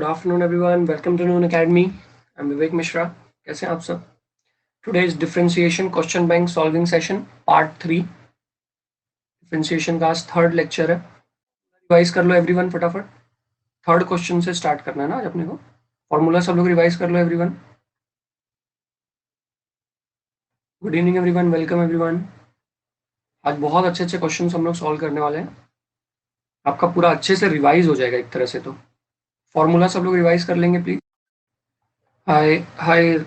afternoon everyone. Welcome to Noon Academy. I'm Vivek Mishra. कैसे हैं आप सब? Today's differentiation question bank solving session part 3. Differentiation का आज थर्ड लेक्चर है. रिवाइज कर लो एवरीवन फटाफट. थर्ड क्वेश्चन से स्टार्ट करना है ना आज अपने को. फॉर्मूला सब लोग रिवाइज कर लो everyone. Good evening everyone. Welcome everyone. आज बहुत अच्छे अच्छे क्वेश्चन हम लोग सॉल्व करने वाले हैं. आपका पूरा अच्छे से रिवाइज हो जाएगा एक तरह से. तो फॉर्मूला सब लोग रिवाइज कर लेंगे please. Hi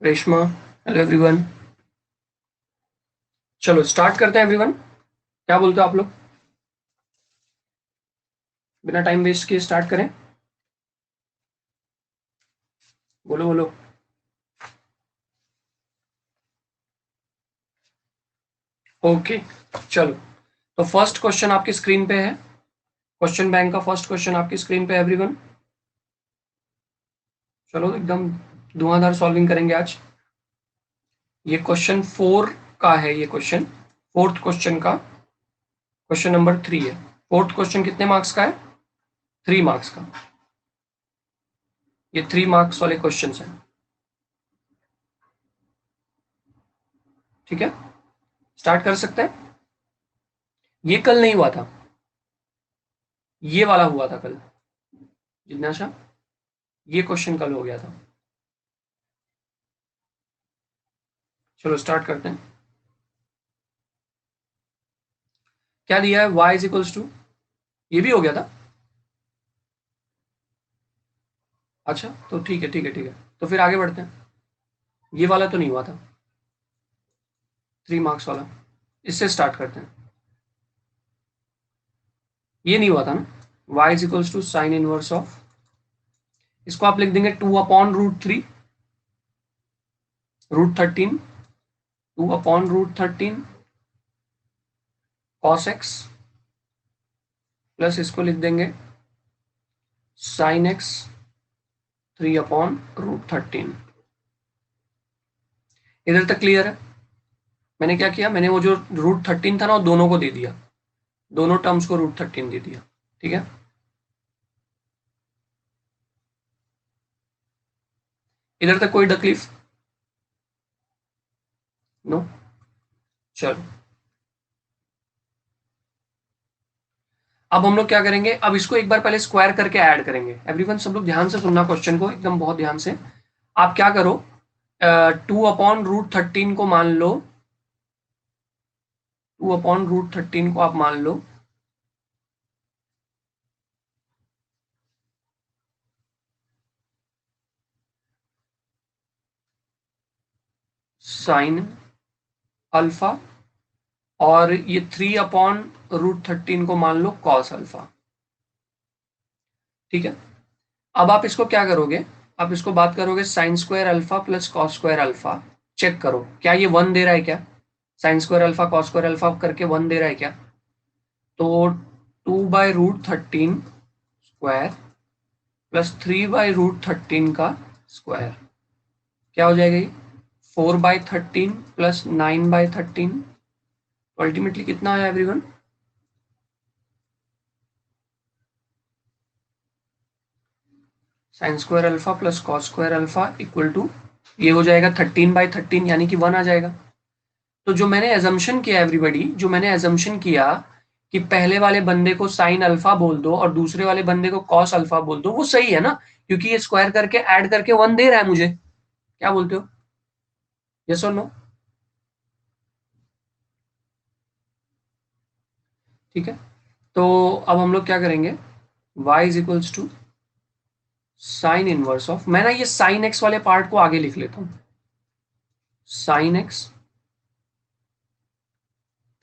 Reshma. Hello everyone. चलो स्टार्ट करते हैं एवरीवन. क्या बोलते हो आप लोग? बिना टाइम वेस्ट किए स्टार्ट करें. बोलो बोलो. ओके चलो. तो फर्स्ट क्वेश्चन आपकी स्क्रीन पे है. क्वेश्चन बैंक का फर्स्ट क्वेश्चन आपकी स्क्रीन पे है एवरीवन. चलो एकदम धुआंधार सॉल्विंग करेंगे आज. ये क्वेश्चन 4 का है. ये क्वेश्चन फोर्थ क्वेश्चन का क्वेश्चन नंबर 3 है. फोर्थ क्वेश्चन कितने मार्क्स का है? 3 मार्क्स का. ये 3 मार्क्स वाले क्वेश्चन हैं. ठीक है, स्टार्ट कर सकते हैं. ये कल नहीं हुआ था, ये वाला हुआ था कल. जिज्ञासा, ये क्वेश्चन कल हो गया था. चलो स्टार्ट करते हैं. क्या दिया है? y इज इक्वल्स टू, ये भी हो गया था. अच्छा तो ठीक है ठीक है ठीक है. तो फिर आगे बढ़ते हैं. ये वाला तो नहीं हुआ था, 3 मार्क्स वाला. इससे स्टार्ट करते हैं. ये नहीं हुआ था ना. y is equals to sine inverse of, इसको आप लिख देंगे 2/√3 √13, 2/√13 cos x प्लस इसको लिख देंगे साइन x 3/√13. इधर तक क्लियर है? मैंने क्या किया, मैंने वो जो √13 था ना वो दोनों को दे दिया, दोनों टर्म्स को √13 दे दिया. ठीक है, इधर तक कोई तकलीफ? नो. चलो अब हम लोग क्या करेंगे, अब इसको एक बार पहले स्क्वायर करके ऐड करेंगे. एवरीवन सब लोग ध्यान से सुनना क्वेश्चन को, एकदम बहुत ध्यान से. आप क्या करो, 2/√13 को मान लो, 2/√13 को आप मान लो साइन अल्फा, और ये 3/√13 को मान लो कॉस अल्फा. ठीक है, अब आप इसको क्या करोगे, आप इसको बात करोगे sine square alpha plus cos square alpha. Check करो क्या ये 1 दे रहा है क्या? Sine square alpha cos square alpha करके 1 दे रहा है क्या? तो 2/√13 स्क्वायर प्लस 3/√13 का स्क्वायर क्या हो जाएगा? ये 4/13 प्लस 9/13. अल्टीमेटली कितना आया everyone? Sine square alpha plus cos square alpha equal to, ये हो जाएगा 13/13 यानी कि 1 आ जाएगा. तो जो मैंने एजम्पशन किया एवरीबॉडी, जो मैंने एजम्पशन किया कि पहले वाले बंदे को साइन अल्फा बोल दो और दूसरे वाले बंदे को कॉस अल्फा बोल दो, वो सही है ना, क्योंकि ये स्क्वायर करके ऐड करके 1 दे रहा है मुझे. क्या बोलते हो? यस और नो? ठीक है, तो अब हम लोग क्या करेंगे, y is equals to sine inverse of, मैं ना ये साइन एक्स वाले पार्ट को आगे लिख लेता हूं. Sign x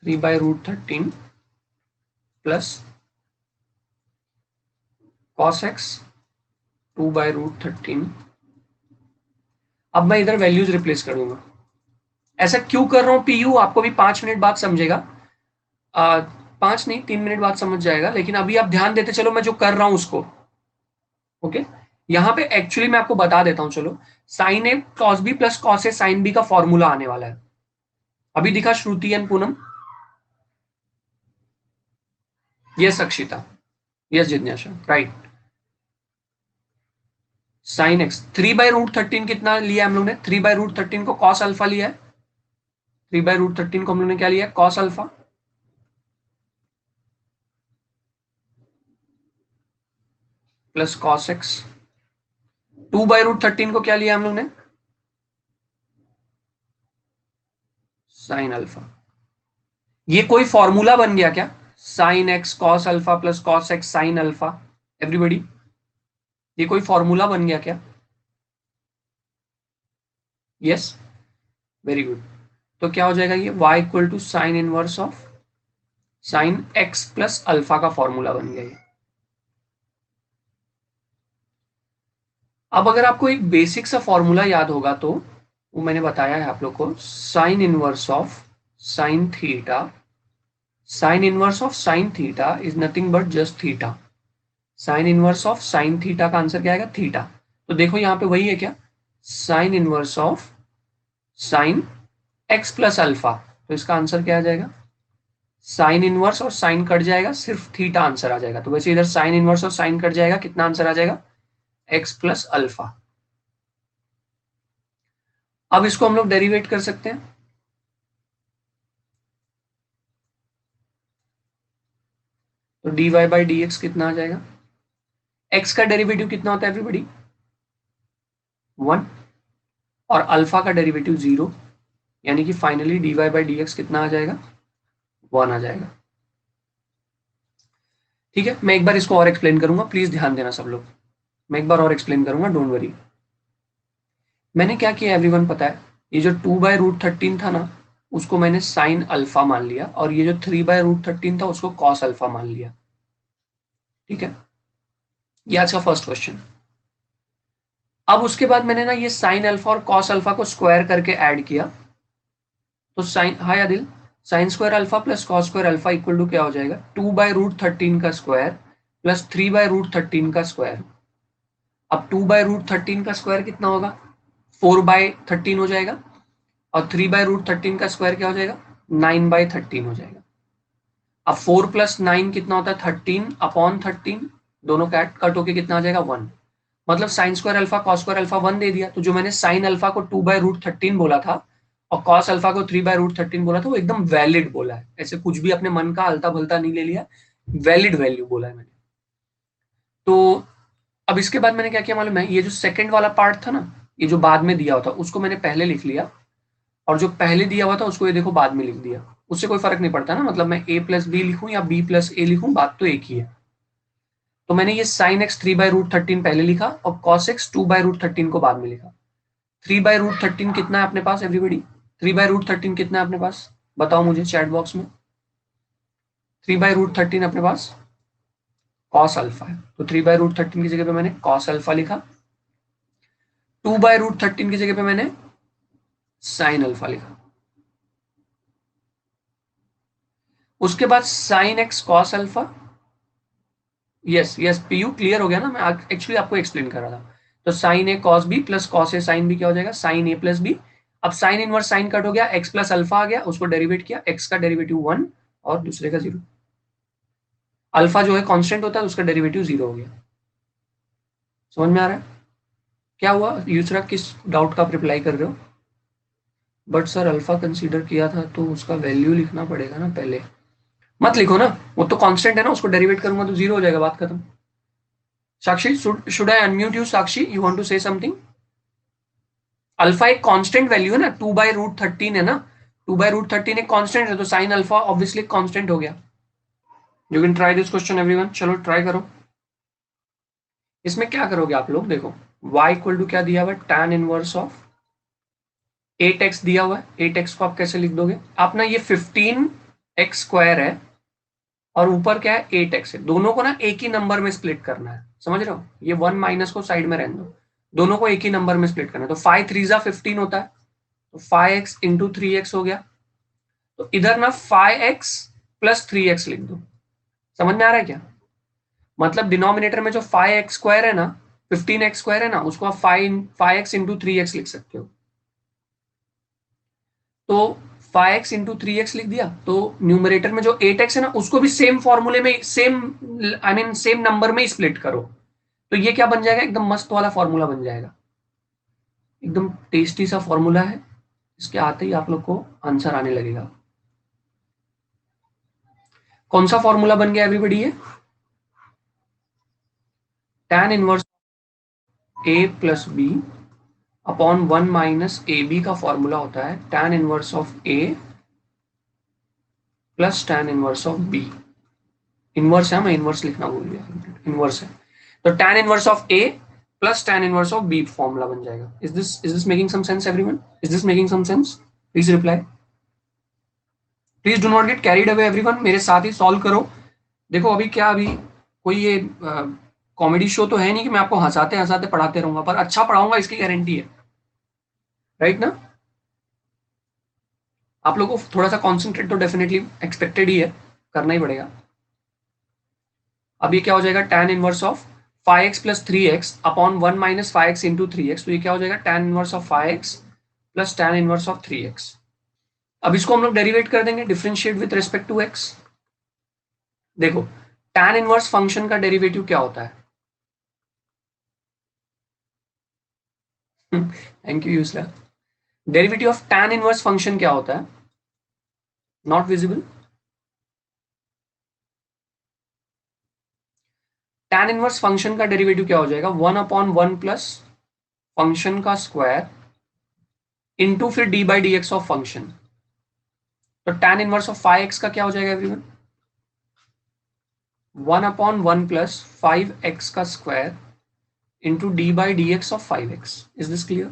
3/√13 plus cos x 2/√13. अब मैं इधर वैल्यूज रिप्लेस कर दूंगा. ऐसा क्यों कर रहा हूं पीयू, आपको भी 5 मिनट बाद समझेगा. 5 नहीं 3 मिनट बाद समझ जाएगा, लेकिन अभी आप ध्यान देते चलो मैं जो कर रहा हूं उसको. ओके, यहाँ पे एक्चुअली मैं आपको बता देता हूं. चलो, sin A cos B plus cos A sin B का फॉर्मूला आने वाला है. अभी दिखा Shruti and Poonam? Yes Akshita, yes जिज्ञासा, राइट. साइन एक्स 3/√13 कितना लिया हम लोग ने? 3/√13 को कॉस अल्फा लिया है। 3/√13 को हम लोग ने क्या लिया? Cos alpha plus cos x. 2/√13 को क्या लिया हम लोग ने? Sine alpha. ये कोई फॉर्मूला बन गया क्या? Sine x cos alpha plus cos x sine alpha. Everybody, ये कोई फॉर्मूला बन गया क्या? Yes, very good. तो क्या हो जाएगा ये? y equal to sine inverse of sine x plus alpha का फॉर्मूला बन गया ये। अब अगर आपको एक बेसिक सा फॉर्मूला याद होगा तो वो मैंने बताया है आप लोग को, sign inverse of sine theta, sign inverse of sine theta is nothing but just theta. Sign inverse of sine theta का आंसर क्या आएगा? थीटा। तो देखो यहाँ पे वही है क्या? Sign inverse of sine x plus alpha, तो इसका आंसर क्या आ जाएगा? साइन इनवर्स और साइन कट जाएगा, सिर्फ थीटा आंसर आ जाएगा। तो वैसे इधर साइन इनवर्स और साइन कट जाएगा, कितना आंसर आ जाएगा? X plus alpha. अब इसको हम लोग डेरिवेट कर सकते हैं। तो dy बाई डी एक्स कितना आ जाएगा? एक्स का डेरिवेटिव कितना होता है एवरीबडी? 1। और अल्फा का डेरिवेटिव 0, यानी कि finally dy by D x कितना आ जाएगा? 1 आ जाएगा। ठीक है, मैं एक बार इसको और एक्सप्लेन करूंगा, प्लीज ध्यान देना सब लोग। मैं एक बार और एक्सप्लेन करूंगा, डोंट वरी। मैंने क्या किया एवरीवन पता है? ये जो 2/√13 था ना, उसको मैंने साइन अल्फा मान लिया, और ये जो 3/√13 था उसको कॉस अल्फा मान लिया। ठीक है, ये आज का फर्स्ट क्वेश्चन। अब उसके बाद मैंने ना ये साइन अल्फा और कॉस अल्फा को स्क्वायर करके ऐड किया। तो sine, hi Adil, sine square alpha plus cos square alpha equal to क्या हो जाएगा? 2/√13 का स्क्वायर प्लस 3/√13 का स्क्वायर। अब 2/√13 का स्क्वायर कितना होगा? 4/13 हो जाएगा, और 3/√13 का स्क्वायर क्या हो जाएगा? 9/13 हो जाएगा। अब 4 प्लस 9 कितना होता है? 13/13। दोनों कट होके कितना आ जाएगा? 1। मतलब sign square alpha cos square alpha 1 दे दिया। तो जो मैंने साइन अल्फा को 2/√13 बोला था और कॉस अल्फा को 3/√13 बोला था, वो एकदम वैलिड बोला है। ऐसे कुछ भी अपने मन का अलता भलता नहीं ले लिया, वैलिड वैल्यू बोला है मैंने। तो अब इसके बाद मैंने क्या किया मालूम है? ये जो सेकंड वाला पार्ट था ना, ये जो बाद में दिया हुआ था, उसको मैंने पहले लिख लिया, और जो पहले दिया हुआ था उसको ये देखो बाद में लिख दिया। उससे कोई फर्क नहीं पड़ता ना, मतलब मैं a प्लस बी लिखूं या b प्लस ए लिखूं, बात तो एक ही है। तो मैंने ये साइन एक्स 3/√13 पहले लिखा और कॉस एक्स 2/√13 को बाद में लिखा। 3/√13 कितना है अपने पास एवरीबडी? 3/√13 कितना है अपने पास? बताओ मुझे चैट बॉक्स में। 3/√13 अपने पास कॉस अल्फा है, तो 3/√13 की जगह पे मैंने कॉस अल्फा लिखा। 2/√13 की जगह पे मैंने साइन अल्फा लिखा। उसके बाद sine x cos alpha. Yes yes Piyu, clear हो गया ना? मैं एक्चुअली आपको एक्सप्लेन कर रहा था। तो sine A cos B plus cos A sin B क्या हो जाएगा? साइन ए प्लस बी। अब साइन इनवर्स साइन कट हो गया, एक्स प्लस अल्फा आ गया, उसको डेरिवेट किया, एक्स का डेरिवेटिव 1 और दूसरे का 0। अल्फा जो है कांस्टेंट होता है, उसका डेरिवेटिव 0 हो गया। समझ में आ रहा है क्या हुआ? यूसरा किस डाउट का आप रिप्लाई कर रहे हो? बट सर अल्फा कंसीडर किया था तो उसका वैल्यू लिखना पड़ेगा ना पहले। मत लिखो ना, वो तो कांस्टेंट है ना, उसको डेरिवेट करूंगा तो 0 हो जाएगा, बात खत्म। Sakshi, should I unmute you? Sakshi, you want to say something? Alpha एक कांस्टेंट वैल्यू है ना, 2/√13 है ना, 2/√13 एक कांस्टेंट है, तो साइन अल्फा ऑब्वियसली कांस्टेंट हो गया। You can try this question everyone, चलो ट्राई करो। इसमें क्या करोगे आप लोग? देखो y इक्वल टू क्या दिया हुआ है? tan इनवर्स ऑफ 8x दिया हुआ है। 8x को आप कैसे लिख दोगे? आप ना ये 15x स्क्वायर है और ऊपर क्या है? 8x है, दोनों को ना एक ही नंबर में स्प्लिट करना है, समझ रहे हो? ये 1 माइनस को साइड में रहने दो, दोनों को एक ही नंबर में स्प्लिट करना है। तो 5 3 15 होता है, तो 5x इंटू 3x हो गया। तो इधर ना 5x प्लस 3x लिख दो। समझ में आ रहा है क्या? मतलब डिनोमिनेटर में जो 5x स्क्वायर है ना, 15x स्क्वायर है ना, उसको आप 5x इंटू 3x लिख सकते हो। तो 5x इंटू 3x लिख दिया, तो न्यूमरेटर में जो 8x है ना, उसको भी सेम फॉर्मूले में, same I mean same number में स्प्लिट करो। तो ये क्या बन जाएगा, एकदम मस्त वाला फॉर्मूला बन जाएगा, एकदम टेस्टी सा फॉर्मूला है। इसके आते ही आप लोग को आंसर आने लगेगा। कौन सा फॉर्मूला बन गया एवरीबॉडी? ये tan inverse a plus b upon 1 minus a b का फॉर्मूला होता है tan inverse of a plus tan inverse of b। Inverse है, मैं इनवर्स लिखना भूल गया, इनवर्स है। तो tan inverse of a plus tan inverse of b formula बन जाएगा। Is this making some sense everyone? Is this making some sense? Please reply. Please do not get carried away everyone, मेरे साथ ही solve करो। देखो अभी क्या, अभी कोई ये कॉमेडी शो तो है नहीं कि मैं आपको हंसाते हंसाते पढ़ाते रहूंगा, पर अच्छा पढ़ाऊंगा इसकी गारंटी है, राइट ना? आप लोगों को थोड़ा सा कॉन्सेंट्रेट तो डेफिनेटली एक्सपेक्टेड ही है, करना ही पड़ेगा। अब ये क्या हो जाएगा, tan inverse of 5x plus 3x upon 1 minus 5x into 3x। तो ये क्या हो जाएगा, tan inverse of 5x plus tan inverse of 3x। अब इसको हम लोग डेरिवेट कर देंगे, differentiate with respect to x। देखो tan इनवर्स फंक्शन का डेरिवेटिव क्या होता है? Thank you Yusra. Derivative of tan inverse function क्या होता है? Not visible. tan inverse function का डेरिवेटिव क्या हो जाएगा, 1 अपॉन 1 प्लस फंक्शन का स्क्वायर इंटू फिर D by D x of function. तो tan इनवर्स ऑफ 5x का क्या हो जाएगा एवरीवन, 1 अपॉन 1 प्लस 5x का square into D by D x of 5x। Is this clear?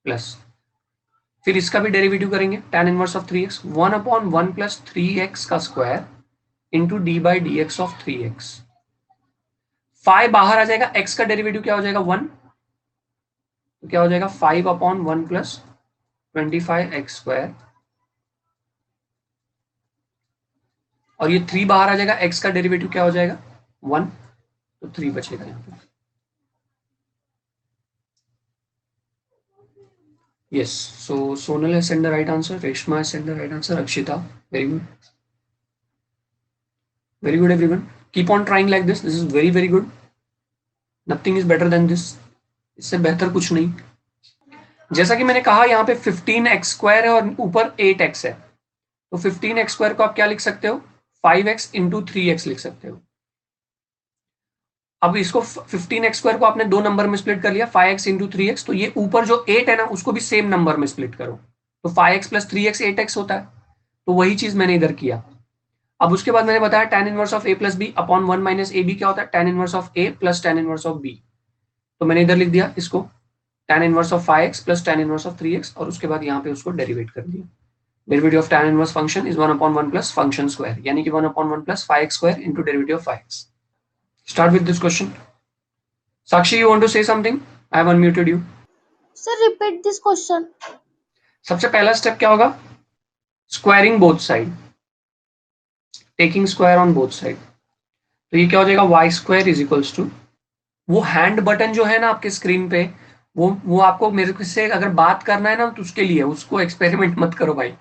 Plus फिर इसका भी डेरिवेटिव करेंगे, tan inverse of 3x 1 upon 1 plus 3x का square into D by D x of 3x। 5 बाहर आ जाएगा, x का derivative क्या हो जाएगा 1, तो क्या हो जाएगा 5 अपॉन 1 प्लस 25x स्क्वायर, और ये 3 बाहर आ जाएगा, x का डेरिवेटिव क्या हो जाएगा 1, तो 3 बचेगा यहाँ पे। Yes, so Sonal has sent the right answer, Reshma has sent the right answer, Akshita, very good. Very good everyone. Keep on trying like this. This is very very good. Nothing is better than this. इससे बेहतर कुछ नहीं। जैसा कि मैंने कहा यहाँ पे 15x स्क्वायर है और ऊपर 8x है, तो 15x स्क्वायर को आप क्या लिख सकते हो, 5x इंटू 3x लिख सकते हो। अब इसको 15x स्क्वायर को आपने दो नंबर में स्प्लिट कर लिया, 5x इंटू 3x, तो ये ऊपर जो 8 है ना उसको भी सेम नंबर में स्प्लिट करो, तो 5x प्लस 3x 8x होता है। तो वही चीज मैंने इधर किया। अब उसके बाद मैंने बताया tan inverse of a plus b upon 1 minus a b क्या होता है, tan inverse of a plus tan inverse of b। तो मैंने इधर लिख दिया इसको tan inverse of 5x plus tan inverse of 3x, और उसके बाद यहाँ पे उसको डेरिवेट कर दिया। Derivative of tan inverse function is 1 upon 1 plus function square, यानी कि 1 upon 1 plus 5x square into derivative of 5x। Start with this question. Sakshi, you want to say something? I have unmuted you. Sir, repeat this question. सबसे पहला step क्या होगा, squaring both side, taking square on both side. तो ये क्या हो जाएगा, y square is equals to, वो हैंड बटन जो है ना आपके स्क्रीन पे, वो आपको मेरे से अगर बात करना है ना तो उसके लिए, उसको एक्सपेरिमेंट मत करो भाई।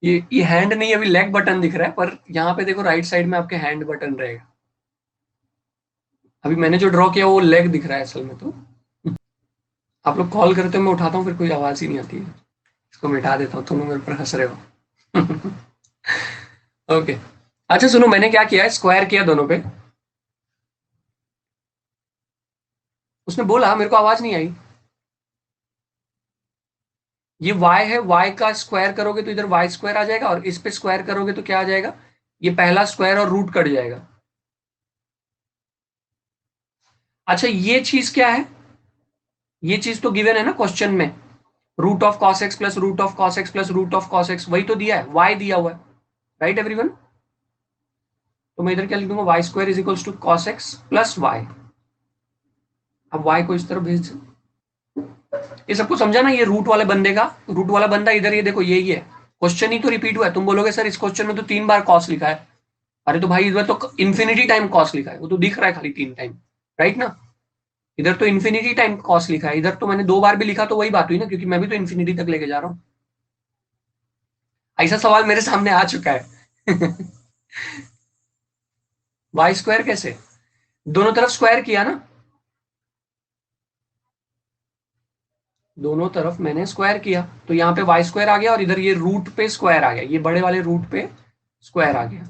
ये हैंड नहीं, अभी लेग बटन दिख रहा है, पर यहाँ पे देखो राइट साइड में आपके हैंड बटन रहेगा। अभी मैंने जो ड्रॉ किया वो लेग दिख रहा है असल में। तो आप लोग कॉल करते हो, मैं उठाता हूँ, फिर कोई आवाज ही नहीं आती है। इसको मिटा देता हूँ, तुम लोग मेरे पर हंस रहे हो। ओके अच्छा सुनो, मैंने क्या किया है, स्क्वायर किया दोनों पे। उसने बोला, मेरे को आवाज नहीं आई। ये y है, y का स्क्वायर करोगे तो इधर y स्क्वायर आ जाएगा, और इस पे स्क्वायर करोगे तो क्या आ जाएगा, ये पहला स्क्वायर और रूट कट जाएगा। अच्छा ये चीज क्या है, ये चीज तो गिवन है ना क्वेश्चन में, root of cos x plus root of cos x plus root of cos x, वही तो दिया है, y दिया हुआ है, राइट एवरीवन। तो मैं इधर क्या लिख दूंगा, y square is equals to cos x plus y. अब y को इस तरफ भेज, ये सबको समझा ना, ये रूट वाले बंदे का, रूट वाला बंदा इधर, ये देखो यही है, क्वेश्चन ही तो रिपीट हुआ है। तुम बोलोगे सर इस क्वेश्चन में तो 3 बार कॉस लिखा है, अरे तो भाई इधर तो इन्फिनिटी टाइम कॉस लिखा है, वो तो दिख रहा है खाली 3 टाइम, राइट ना। इधर तो इन्फिनिटी टाइम कॉस लिखा है, इधर तो मैंने 2 बार भी लिखा, तो वही बात हुई ना, क्योंकि मैं भी तो इन्फिनिटी तक लेके जा रहा हूँ। ऐसा सवाल मेरे सामने आ चुका है। वाई स्क्वायर कैसे, दोनों तरफ स्क्वायर किया ना, दोनों तरफ मैंने स्क्वायर किया, तो यहाँ पे वाई स्क्वायर आ गया और इधर ये रूट पे स्क्वायर आ गया, ये बड़े वाले रूट पे स्क्वायर आ गया,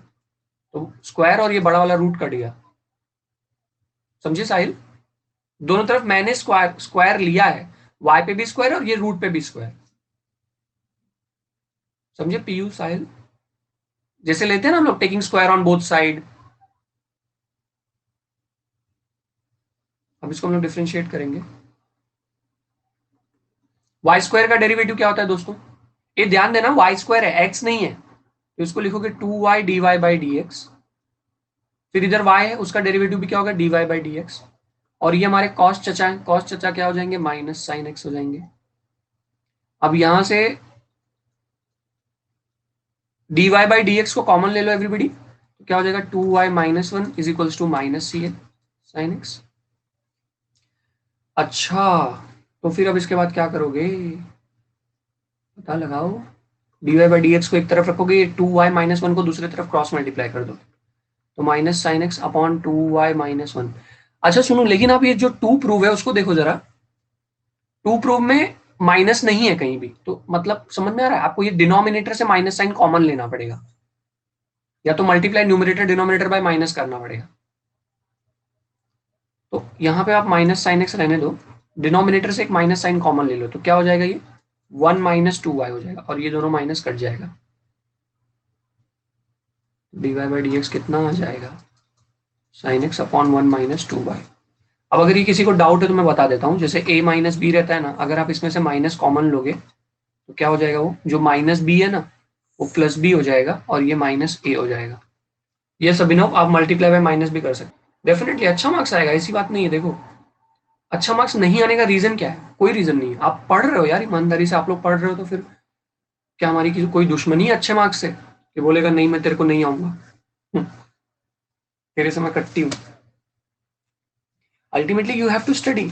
तो स्क्वायर और ये बड़ा वाला रूट कट गया। समझे साहिल? दोनों तरफ मैंने स्क्वायर स्क्वायर लिया है, वाई पे भी स्क्वायर और ये रूट पे भी स्क्वायर। समझे पीयू साहिल? जैसे लेते हैं ना हम लोग taking square on both side. अब इसको हम लोग डिफरेंशिएट करेंगे। वाई स्क्वायर का डेरिवेटिव क्या होता है दोस्तों? ये ध्यान देना, वाई स्क्वायर है, एक्स नहीं है, तो इसको लिखोगे 2y dy by D x. फिर इधर y है, उसका डेरिवेटिव भी क्या होगा, dy बाई डी एक्स। और ये हमारे कॉस चचा है, कॉस चचा क्या हो जाएंगे, माइनस साइन एक्स हो जाएंगे। अब यहां से dy बाई डी एक्स को कॉमन ले लो एवरीबडी, तो क्या हो जाएगा 2y minus one is equals to minus c sine x. अच्छा, तो फिर अब इसके बाद क्या करोगे, पता लगाओ। dy बाई डी एक्स को एक तरफ रखोगे, 2y माइनस वन को दूसरी तरफ क्रॉस मल्टीप्लाई कर दो, तो minus sine x upon 2y minus one. अच्छा सुनो, लेकिन आप ये जो टू प्रूव है उसको देखो जरा, टू प्रूव में माइनस नहीं है कहीं भी, तो मतलब समझ में आ रहा है आपको, ये डिनोमिनेटर से माइनस साइन कॉमन लेना पड़ेगा, या तो multiply numerator denominator by minus करना पड़ेगा। तो यहाँ पे आप माइनस साइन एक्स रहने दो, डिनोमिनेटर से एक माइनस साइन कॉमन ले लो, तो क्या हो जाएगा, ये 1 माइनस 2y हो जाएगा, और ये दोनों माइनस कट जाएगा, dy बाई डी एक्स कितना आ जाएगा, sine x upon 1 minus 2y। अब अगर ये किसी को डाउट है तो मैं बता देता हूँ, जैसे a माइनस बी रहता है ना, अगर आप इसमें से माइनस कॉमन लोगे तो क्या हो जाएगा, वो जो माइनस बी है ना वो प्लस बी हो जाएगा, और ये माइनस ए हो जाएगा। ये सभी ना आप मल्टीप्लाई बाय माइनस भी कर सकते, डेफिनेटली अच्छा मार्क्स आएगा, ऐसी बात नहीं है। देखो, अच्छा मार्क्स नहीं आने का रीजन क्या है, कोई रीजन नहीं है, आप पढ़ रहे हो यार, ईमानदारी से आप लोग पढ़ रहे हो, तो फिर क्या हमारी किसी कोई दुश्मनी है अच्छे मार्क्स से कि बोलेगा नहीं मैं तेरे को नहीं आऊंगा, तेरे से मैं कट्टी हूँ। Ultimately you have to study,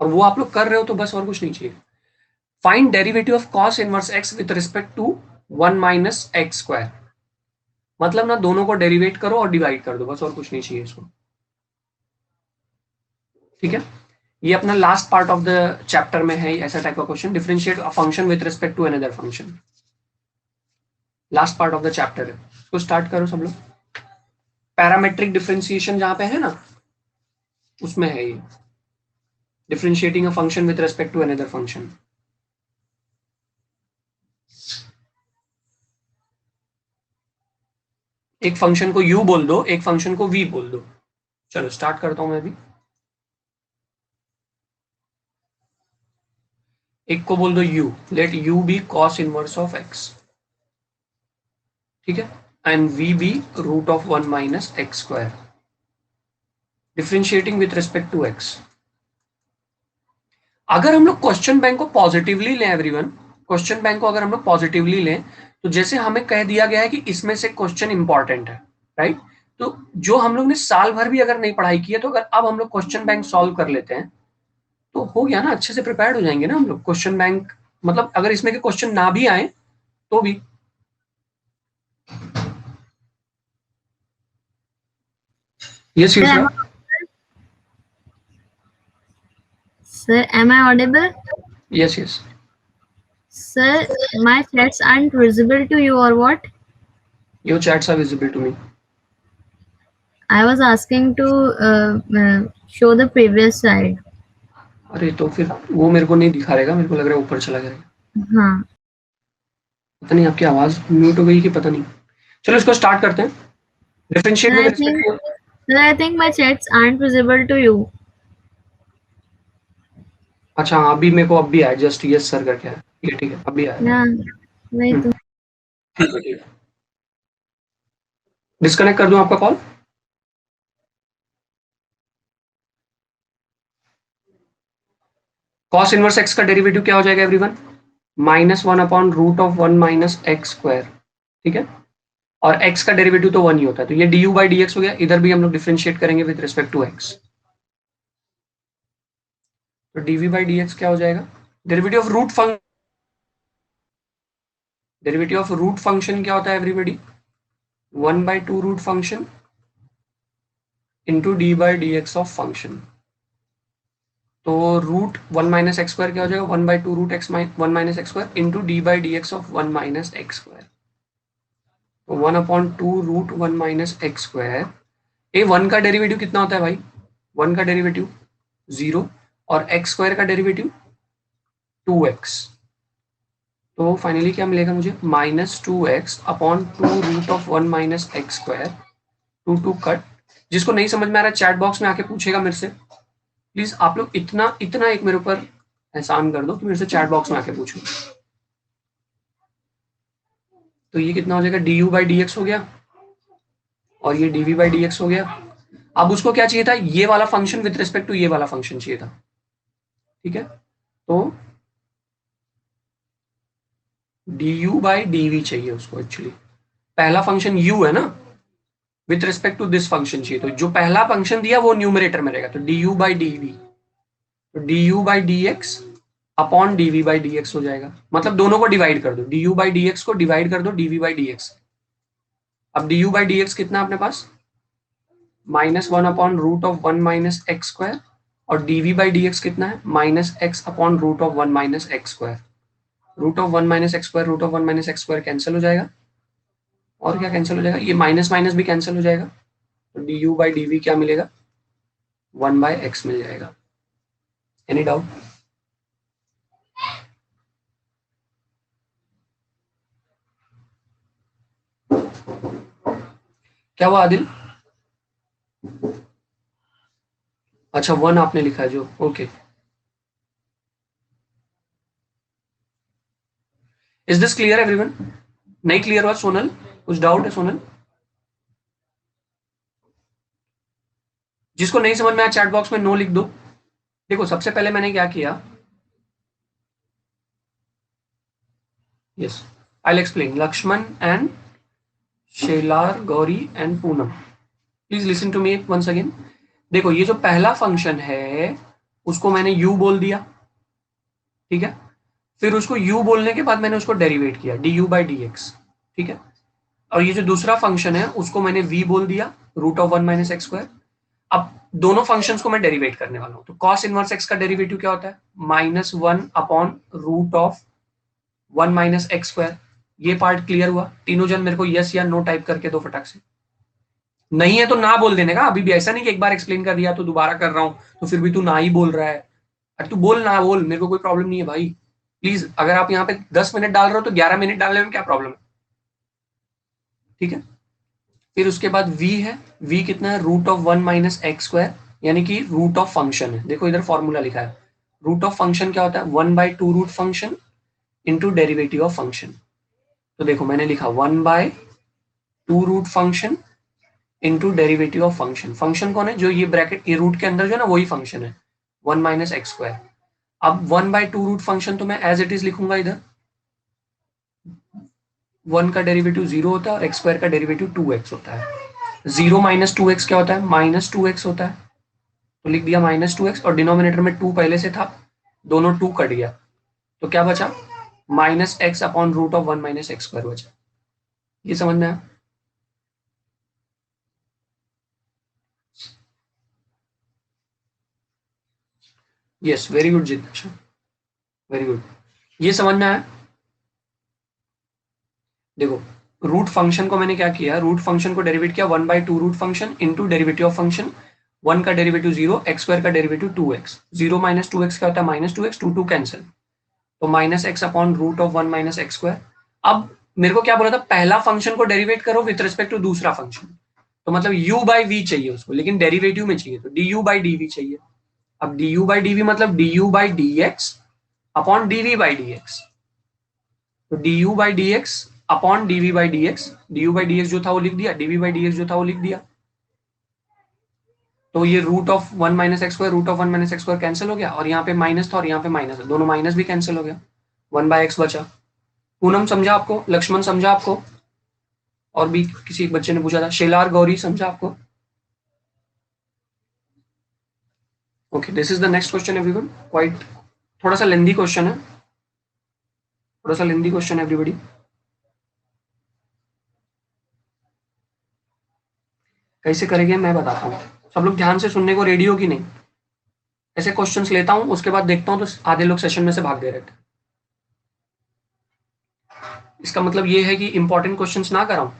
और वो आप लोग कर रहे हो, तो बस और कुछ नहीं चाहिए। Find derivative of cos inverse x with respect to 1 minus x square, मतलब ना दोनों को डेरिवेट करो और डिवाइड कर दो, बस और कुछ नहीं चाहिए इसको। ठीक है, ये अपना last part of the chapter में है ऐसा टाइप का question, differentiate a function with respect to another function, last part of the chapter है। इसको स्टार्ट करो सब लोग। पैरामेट्रिक डिफरेंशिएशन जहां पे है ना, उसमें है ये, differentiating a function with respect to another function. एक फंक्शन को u बोल दो, एक फंक्शन को v बोल दो। चलो स्टार्ट करता हूं मैं भी। एक को बोल दो u, let u be cos inverse of x, ठीक है, and v be root of 1 minus x square, differentiating with respect to x। अगर हम लोग क्वेश्चन बैंक को पॉजिटिवली लें एवरीवन, क्वेश्चन बैंक को अगर हम लोग पॉजिटिवली लें, तो जैसे हमें कह दिया गया है कि इसमें से क्वेश्चन इंपॉर्टेंट है, राइट, तो जो हम लोग ने साल भर भी अगर नहीं पढ़ाई की है, तो अगर अब हम लोग क्वेश्चन बैंक सॉल्व कर लेते हैं तो हो गया ना, अच्छे से प्रिपेयर्ड हो जाएंगे ना हम लोग क्वेश्चन बैंक। मतलब अगर इसमें के क्वेश्चन ना भी आए तो भी। Yes Yusha. Sir, am I audible? Yes yes, Sir, my chats aren't visible to you or what? Your chats are visible to me. I was asking to show the previous slide. अरे तो फिर वो मेरे को नहीं दिखा रहेगा, मेरे को लग रहा है ऊपर चला जाएगा। हाँ. पता नहीं आपकी आवाज म्यूट हो गई कि पता नहीं। चलो इसको स्टार्ट करते हैं। Differentiate with respect to, Sir, I think my chats aren't visible to you. अच्छा हाँ, अभी मेरे को अब भी आया, जस्ट यस सर करके आया, ठीक है अभी आया। Yeah, वही तो. ठीक है, डिस्कनेक्ट कर दूं आपका कॉल। कॉस इनवर्स एक्स का डेरिवेटिव क्या हो जाएगा everyone, minus one upon root of 1 minus x square, ठीक है, और x का डेरिवेटिव तो 1 ही होता है, तो ये du बाई डी एक्स हो गया। इधर भी हम लोग डिफरेंशिएट करेंगे विद रिस्पेक्ट टू x, तो dv बाई डी एक्स क्या हो जाएगा, derivative of root function, derivative of root function क्या होता है everybody, 1 by two root function into D by D x of function. तो रूट 1 माइनस एक्स स्क्वायर क्या हो जाएगा, 1/2 root x 1 minus x square into D by D x of 1 minus x square. तो 1/2 root 1 minus x square. A 1 का derivative कितना होता है भाई, 1 का डेरिवेटिव 0 और एक्स स्क्वायर का डेरिवेटिव 2x। तो फाइनली क्या मिलेगा मुझे, -2x upon 2 root of 1 minus x square. 2 cut. जिसको नहीं समझ में आ रहा है चैट बॉक्स में आके पूछेगा मेरे से। प्लीज आप लोग इतना इतना एक मेरे ऊपर एहसान कर दो कि मेरे से चैट बॉक्स में आके पूछो। तो ये कितना हो जाएगा, d u by D x हो गया और ये d v by D x हो गया। अब उसको क्या चाहिए था, ये वाला फंक्शन विद रिस्पेक्ट टू ये वाला फंक्शन चाहिए था। ठीक है, तो d u by d v चाहिए उसको। एक्चुअली पहला फंक्शन u है ना, with respect to this function चाहिए। तो जो पहला फंक्शन दिया वो न्यूमरेटर में रहेगा, तो d u by d v, तो d u by D x upon d v by D x हो जाएगा। मतलब दोनों को डिवाइड कर दो, d u by D x को डिवाइड कर दो d v by D x. अब d u by D x कितना अपने पास, -1 upon root of 1 minus x square, और d v by D x कितना है, -x upon root of 1 minus x square. Root of 1 minus x square, root of 1 minus x square cancel हो जाएगा, और क्या कैंसिल हो जाएगा, ये माइनस माइनस भी कैंसिल हो जाएगा। तो d u by d v क्या मिलेगा, 1/x मिल जाएगा। Any doubt? क्या हुआ आदिल? अच्छा 1 आपने लिखा है जो, okay. Is this clear everyone? नहीं क्लियर हुआ सोनल, कुछ डाउट है सोनल? जिसको नहीं समझ में आया चैट बॉक्स में नो लिख दो। देखो सबसे पहले मैंने क्या किया, yes I will explain. Lakshman and Shelar, Gauri and Poonam, please listen to me once again. देखो ये जो पहला फंक्शन है उसको मैंने u बोल दिया, ठीक है। फिर उसको u बोलने के बाद मैंने उसको डेरिवेट किया D u by D x, ठीक है। और ये जो दूसरा फंक्शन है उसको मैंने v बोल दिया, root of 1 minus x square. अब दोनों फंक्शंस को मैं डेरिवेट करने वाला हूं। तो कॉस इनवर्स एक्स का डेरिवेटिव क्या होता है, -1 upon root of 1 minus x square. ये पार्ट क्लियर हुआ? तीनों जन मेरे को यस या नो टाइप करके दो फटाक से। नहीं है तो ना बोल देने का, अभी भी ऐसा नहीं कि एक बार एक्सप्लेन कर दिया तो दोबारा कर रहा हूं तो फिर भी तू ना ही बोल रहा है। अरे तू बोल ना बोल, मेरे को कोई प्रॉब्लम नहीं है भाई। प्लीज अगर आप यहाँ पे 10 मिनट डाल रहे हो तो 11 मिनट डालने में क्या प्रॉब्लम है, ठीक है। फिर उसके बाद v है, v कितना है, root of 1 minus x square, यानी कि रूट ऑफ फंक्शन है। देखो इधर फॉर्मूला लिखा है, रूट ऑफ फंक्शन क्या होता है, 1/2 root function into derivative of function. तो देखो मैंने लिखा 1/2 root function into derivative of function. Function कौन है, जो ये ब्रैकेट ये रूट के अंदर जो है ना वही फंक्शन है, 1 माइनस एक्स स्क्वायर। अब 1/2 रूट फंक्शन तो मैं एज इट इज लिखूंगा, इधर 1 का डेरिवेटिव 0 होता है और एक्स स्क्वायर का डेरिवेटिव 2x होता है। 0 माइनस 2x क्या होता है, -2x होता है। तो लिख दिया -2x, और डिनोमिनेटर में 2 पहले से था, दोनों 2 कट गया, तो क्या बचा, -x upon root of 1 minus x square बचा। ये समझ में आया? Yes very good Jitesh, very good. ये समझ में आया? देखो रूट फंक्शन को मैंने क्या किया, रूट फंक्शन को डेरिवेट किया 1/2 root function into derivative of function. 1 का डेरिवेटिव 0, एक्स स्क्वायर का डेरिवेटिव 2x। 0 माइनस 2x क्या होता है, -2x, 2 कैंसिल, तो -x upon root of 1 minus x square. अब मेरे को क्या बोला था, पहला फंक्शन को डेरिवेट करो विथ रिस्पेक्ट टू दूसरा फंक्शन, तो मतलब u बाई वी चाहिए उसको, लेकिन डेरिवेटिव में चाहिए, तो d u by d v चाहिए। अब d u by d v मतलब d u by D x upon d v by D x. तो d u by D x upon d v by D x, d u by D x जो था वो लिख दिया, d v by D x जो था वो लिख दिया। तो ये root of 1 minus x square, root of 1 minus x square cancel हो गया, और यहाँ पे माइनस था और यहाँ पे माइनस है, दोनों माइनस भी कैंसिल हो गया, 1/x बचा। पूनम समझा आपको, लक्ष्मण समझा आपको, और भी किसी एक बच्चे ने पूछा था, शेलार गौरी समझा आपको? Okay this is the next question everyone. Quite थोड़ा सा लेंदी क्वेश्चन है, थोड़ा सा लेंदी क्वेश्चन है एवरीबॉडी। कैसे करेंगे मैं बताता हूँ। सब लोग ध्यान से सुनने को रेडी हो कि नहीं? ऐसे क्वेश्चंस लेता हूं, उसके बाद देखता हूं तो आधे लोग सेशन में से भाग दे रहे थे। इसका मतलब ये है कि इंपॉर्टेंट क्वेश्चंस ना कराऊं?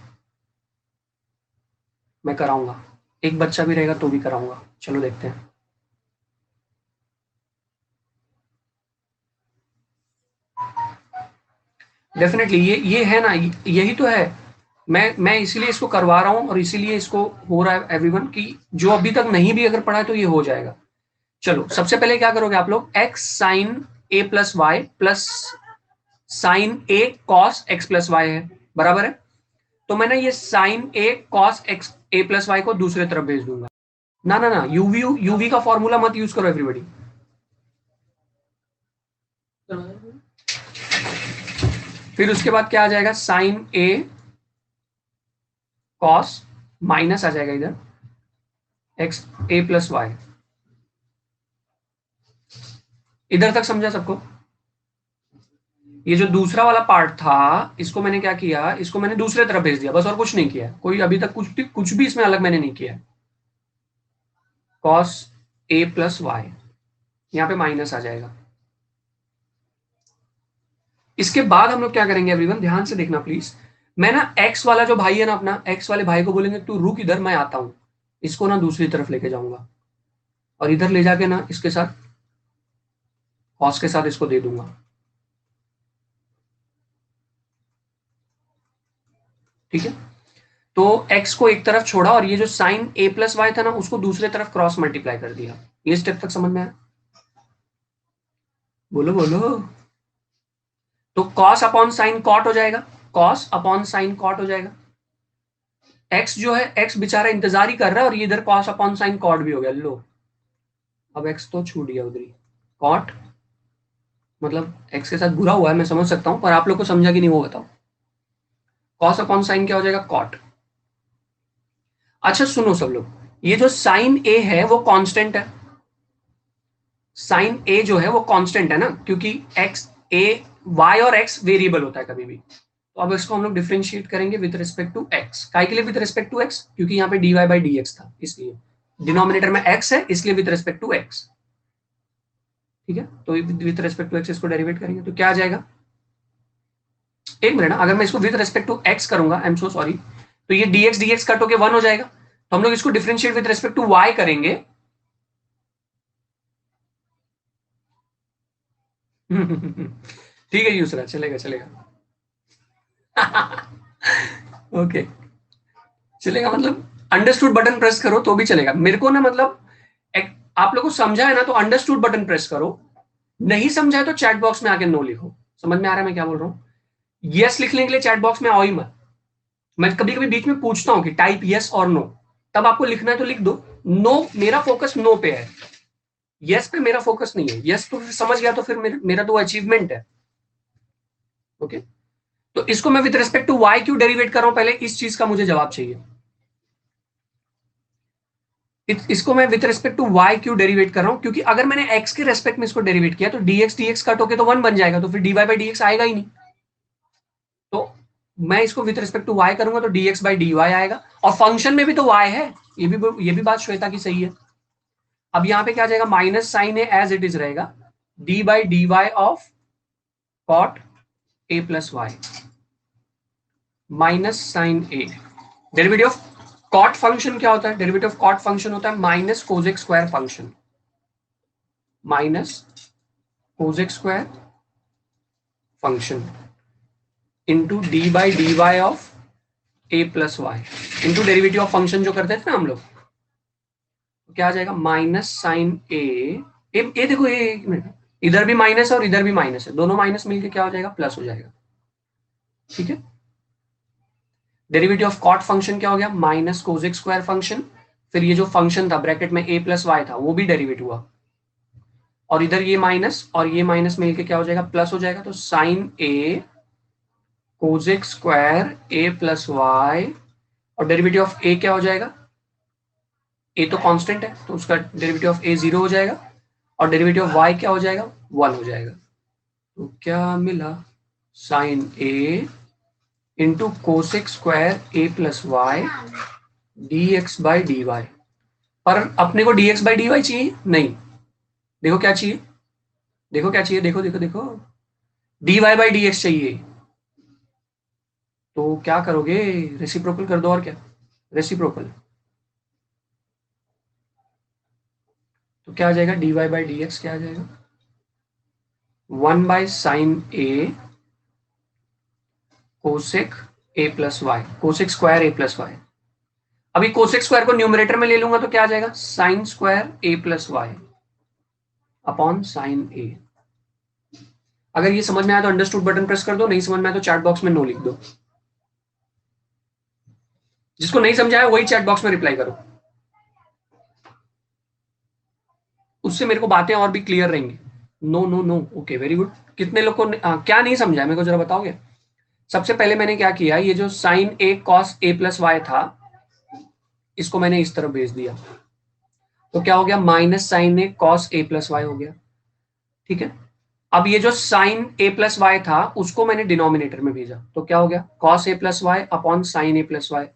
मैं कराऊंगा, एक बच्चा भी रहेगा तो भी कराऊंगा। चलो देखते हैं। डेफिनेटली ये है ना, यही तो है। मैं इसीलिए इसको करवा रहा हूं और इसीलिए इसको हो रहा है एवरीवन कि जो अभी तक नहीं भी अगर पढ़ा है तो ये हो जाएगा। चलो सबसे पहले क्या करोगे आप लोग, x sign A plus Y plus sign A cos x plus Y है, बराबर है। तो मैं ना ये sign A cos x A plus Y को दूसरे तरफ भेज दूंगा। ना ना ना, यूवी का फॉर्मूला मत यूज करो एवरीबॉडी। फिर उसके बाद क्या आ जाएगा, साइन ए कॉस माइनस आ जाएगा इधर एक्स ए प्लस वाई। इधर तक समझा सबको? ये जो दूसरा वाला पार्ट था इसको मैंने क्या किया, इसको मैंने दूसरे तरफ भेज दिया बस, और कुछ नहीं किया। कोई अभी तक कुछ भी इसमें अलग मैंने नहीं किया। कॉस ए प्लस वाई, यहां पे माइनस आ जाएगा। इसके बाद हम लोग क्या करेंगे एवरीवन, ध्यान से देखना प्लीज। मैं ना एक्स वाला जो भाई है ना अपना, एक्स वाले भाई को बोलेंगे तू रुक इधर, मैं आता हूं। इसको ना दूसरी तरफ लेके जाऊंगा और इधर ले जाके ना इसके साथ कॉस के साथ इसको दे दूंगा। ठीक है, तो x को एक तरफ छोड़ा और ये जो साइन a प्लस वाई था ना उसको दूसरे तरफ क्रॉस मल्टीप्लाई कर दिया। ये स्टेप तक समझ में आया? बोलो बोलो। तो cos अपॉन साइन कॉट हो जाएगा, cos अपॉन साइन कॉट हो जाएगा। x जो है, x बेचारा इंतजार ही कर रहा है और ये इधर cos अपॉन साइन कॉट भी हो गया। लो अब x तो छूट गया उधर ही। कॉट मतलब x के साथ बुरा हुआ है, मैं समझ सकता हूं, पर आप लोग को समझा कि नहीं वो बताओ। cos अपॉन साइन क्या हो जाएगा, कॉट। अच्छा सुनो सब लोग, ये जो साइन a है वो कांस्टेंट है। साइन a जो है वो कांस्टेंट है ना, क्योंकि x a y और x वेरिएबल होता है कभी भी। तो अब इसको हम लोग डिफरेंशिएट करेंगे विद रिस्पेक्ट टू x। काय के लिए विद रिस्पेक्ट टू x? क्योंकि यहाँ पे dy बाई dx था, इसलिए डिनोमिनेटर में x है, इसलिए विद रिस्पेक्ट टू x। ठीक है, तो विद रिस्पेक्ट टू x इसको डेरिवेट करेंगे तो क्या आ जाएगा, एक मिनट, अगर मैं इसको विद रिस्पेक्ट टू x करूंगा, आई एम सो सॉरी, तो ये dx कट होके 1 हो जाएगा। तो हम लोग इसको differentiate with respect to y करेंगे। ठीक है यूसरा, चलेगा चलेगा। ओके चलेगा, मतलब अंडरस्टूड बटन प्रेस करो तो भी चलेगा मेरे को ना, मतलब आप लोगों को समझा है ना तो अंडरस्टूड बटन प्रेस करो, नहीं समझा है तो चैट बॉक्स में आके नो लिखो। समझ में आ रहा है मैं क्या बोल रहा हूँ? यस लिखने के लिए चैट बॉक्स में आओ ही मत। मैं कभी कभी बीच में पूछता हूँ कि टाइप यस और नो, तब आपको लिखना है तो लिख दो। नो, मेरा फोकस नो पे है, यस पे मेरा फोकस नहीं है। यस तो फिर समझ गया तो फिर मेरा तो अचीवमेंट है। ओके, तो इसको मैं विद रिस्पेक्ट टू वाई क्यों डेरिवेट कर रहा हूं, पहले इस चीज का मुझे जवाब चाहिए। इसको मैं विद रिस्पेक्ट टू वाई क्यों डेरिवेट कर रहा हूं, क्योंकि अगर मैंने एक्स के रेस्पेक्ट में इसको डेरिवेट किया तो dx कट होके तो 1 बन जाएगा, तो फिर dy बाई dx आएगा ही नहीं। तो मैं इसको विद रिस्पेक्ट टू y करूंगा तो dx बाई dy आएगा, और फंक्शन में भी तो y है। ये भी बात श्वेता की सही है। अब यहां पे क्या आ जाएगा, minus sine A as it is रहेगा, D by D Y of cot A plus Y minus sine A. Derivative of cot function क्या होता है, डेरिवेटिव ऑफ कॉट फंक्शन होता है minus cosec square function, minus cosec square function into D by D Y of A plus Y into derivative of function जो करते थे ना हम लोग, तो क्या आ जाएगा, माइनस साइन ए। देखो ये एक मिनट, इधर भी माइनस है और इधर भी माइनस है, दोनों माइनस मिलके क्या हो जाएगा, प्लस हो जाएगा। ठीक है, डेरिवेटिव ऑफ कॉट फंक्शन क्या हो गया, माइनस कोजेक स्क्वायर फंक्शन, फिर ये जो फंक्शन था ब्रैकेट में ए प्लस वाई था वो भी डेरिवेट हुआ, और इधर ये माइनस और ये माइनस मिलके क्या हो जाएगा, प्लस हो जाएगा। तो sine A Kozak square a plus Y, और डेरिवेटिव ऑफ ए क्या हो जाएगा, ए तो कांस्टेंट है तो उसका डेरिवेटिव ऑफ ए 0 हो जाएगा, और डेरिवेटिव ऑफ वाई क्या हो जाएगा, 1 हो जाएगा। तो क्या मिला, sine a into cosec square a plus y d x by D y. पर अपने को dx by dy चाहिए नहीं, देखो क्या चाहिए, देखो क्या चाहिए, देखो देखो देखो, dy by dx चाहिए। तो क्या करोगे, रेसिप्रोकल कर दो, और क्या, रेसिप्रोकल। तो क्या आ जाएगा, dy by dx क्या आ जाएगा, 1 by sin a cosec a plus y, cosec square a plus y. अभी कोसेक स्क्वायर को न्यूमरेटर में ले लूंगा तो क्या आ जाएगा, sine square a plus y upon sine a। अगर ये समझ में आया तो अंडरस्टूड बटन प्रेस कर दो, नहीं समझ में आया तो चैट बॉक्स में नो लिख दो। जिसको नहीं समझाया वही चैट बॉक्स में रिप्लाई करो, उससे मेरे को बातें और भी क्लियर रहेंगी। No no no, okay very good. कितने लोग को क्या नहीं समझा मेरे को जरा बताओगे। सबसे पहले मैंने क्या किया, ये जो sign A cos A plus Y था इसको मैंने इस तरफ भेज दिया, तो क्या हो गया, minus sine A cos A plus Y हो गया। ठीक है, अब ये जो साइन ए प्लस वाई था उसको मैंने डिनोमिनेटर में भेजा, तो क्या हो गया, cos A plus y upon sine A plus y.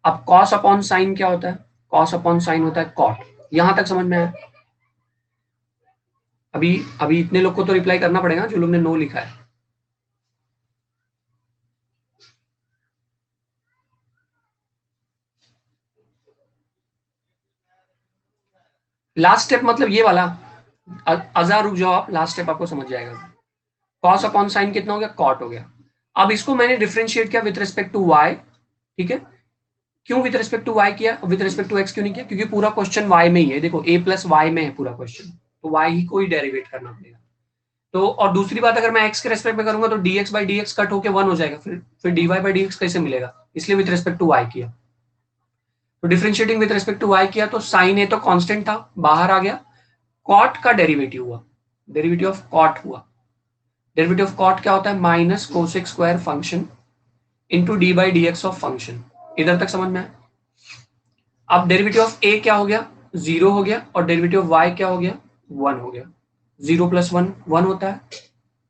अब कॉस अपॉन साइन क्या होता है, कॉस अपॉन साइन होता है कॉट। यहां तक समझ में आया। अभी अभी इतने लोग को तो रिप्लाई करना पड़ेगा जो लोग ने नो लिखा है। लास्ट स्टेप मतलब ये वाला, अजा रुक जाओ आप, लास्ट स्टेप आपको समझ जाएगा। कॉस अपॉन साइन कितना हो गया, कॉट हो गया। अब इसको मैंने डिफरेंशिएट किया विथ रिस्पेक्ट टू वाई। ठीक है, क्यों विथ रिस्पेक्ट टू वाई किया, विथ रिस्पेक्ट टू एक्स क्यों नहीं किया, क्योंकि पूरा क्वेश्चन वाई में ही है। देखो ए प्लस वाई में है पूरा क्वेश्चन, तो वाई ही को ही डेरिवेट करना पड़ेगा। तो और दूसरी बात, अगर मैं एक्स के रेस्पेक्ट में करूंगा तो dx by D x cut होकर 1 हो जाएगा, फिर dy बाई डी एक्स कैसे मिलेगा, इसलिए विथ रिस्पेक्ट टू वाई किया। तो differentiating with respect to y किया तो साइन ए तो कांस्टेंट था, बाहर आ गया, कॉट का डेरिवेटिव हुआ, डेरिवेटिव ऑफ कॉट हुआ। डेरिवेटिव ऑफ कॉट क्या होता है, minus cosec square function into D by D x of function. इधर तक समझ में आया। अब डेरिवेटिव ऑफ ए क्या हो गया, 0 हो गया, और डेरिवेटिव ऑफ वाई क्या हो गया, 1 हो गया। 0 प्लस 1 1 होता है,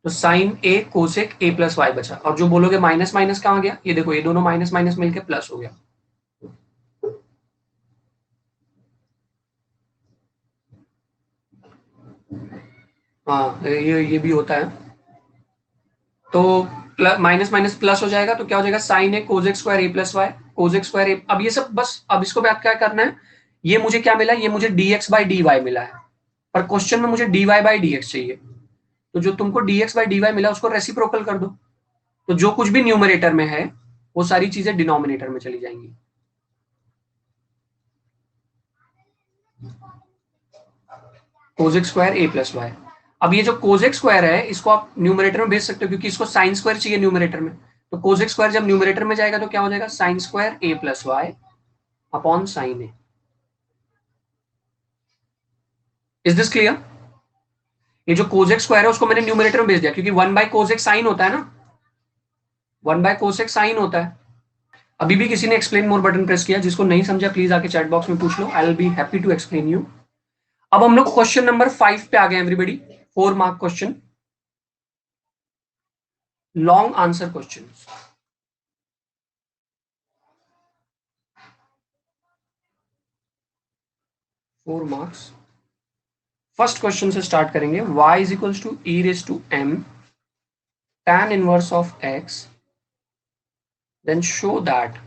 तो sine a cosec a plus y बचा। और जो बोलोगे माइनस माइनस कहाँ गया, ये देखो, ये दोनों माइनस माइनस मिलके प्लस हो गया। हाँ ये भी होता है। तो माइनस माइनस प्लस हो जाएगा, तो क्या हो जाएगा, sign A Kozak square a plus Y, Kozak square ए। अब ये सब बस, अब इसको बात क्या करना है, ये मुझे क्या मिला, ये मुझे dx बाई डी वाई मिला है, पर क्वेश्चन में मुझे dy बाई डी एक्स चाहिए। तो जो तुमको dx बाई डी वाई मिला उसको रेसिप्रोकल कर दो, तो जो कुछ भी न्यूमरेटर में है वो सारी चीजें डिनोमिनेटर में चली जाएंगी। Kozak square a plus y. अब ये जो कोजेक स्क्वायर है इसको आप न्यूमरेटर में भेज सकते हो, क्योंकि इसको साइन स्क्वायर चाहिए न्यूमरेटर में। तो कोजेक स्क्वायर जब न्यूमरेटर में जाएगा तो क्या हो जाएगा, sine square a plus y upon sine a. Is this clear. ये जो कोजेक स्क्वायर है उसको मैंने न्यूमरेटर में भेज दिया, क्योंकि 1 बाय कोजेक साइन होता है ना, 1 बाय कोसेक साइन होता है। अभी भी किसी ने एक्सप्लेन मोर बटन प्रेस किया, जिसको नहीं समझा प्लीज आके चैट बॉक्स में पूछ लो, I will be happy to explain you. अब हम लोग क्वेश्चन नंबर 5 पे आ गए everybody, 4 mark question, long answer question, 4 marks. First question से स्टार्ट करेंगे। y is equals to E raise to m tan inverse of x, then show that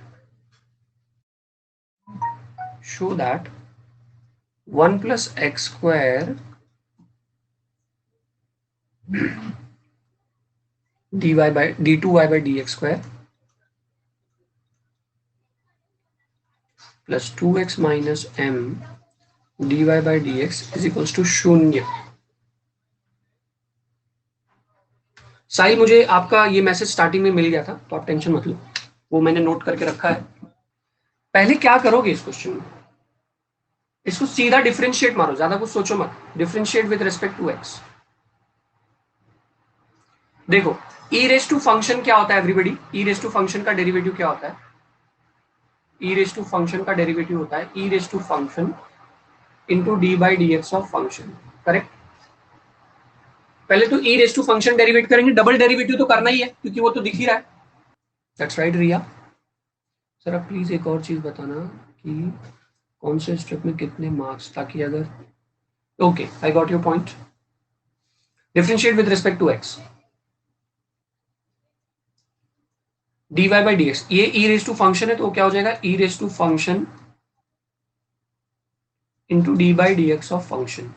1 plus x square dy by d2y by dx square plus 2x minus m dy by dx is equals to 0। साहिल, मुझे आपका ये message starting में मिल गया था, तो आप tension मत लो, वो मैंने नोट करके रखा है। पहले क्या करोगे इस क्वेश्चन में, इसको सीधा डिफरेंशिएट मारो, ज्यादा कुछ सोचो मत, differentiate with respect to X. देखो ई रेस टू फंक्शन क्या होता है everybody, E raise to function का डेरिवेटिव क्या होता है, ई रेस टू फंक्शन का डेरिवेटिव होता है E raise to function into D by D x of function, correct. पहले तो E raise to function derivate करेंगे, डबल डेरिवेटिव तो करना ही है क्योंकि वो तो दिख ही रहा है। That's right Riya. सर आप प्लीज एक और चीज बताना कि कौन से स्टेप में कितने मार्क्स, ताकि अगर, okay I got your point. Differentiate with respect to x, dy by D x, ये ई रेस टू फंक्शन है तो क्या हो जाएगा, E raise to function into D by D x of function.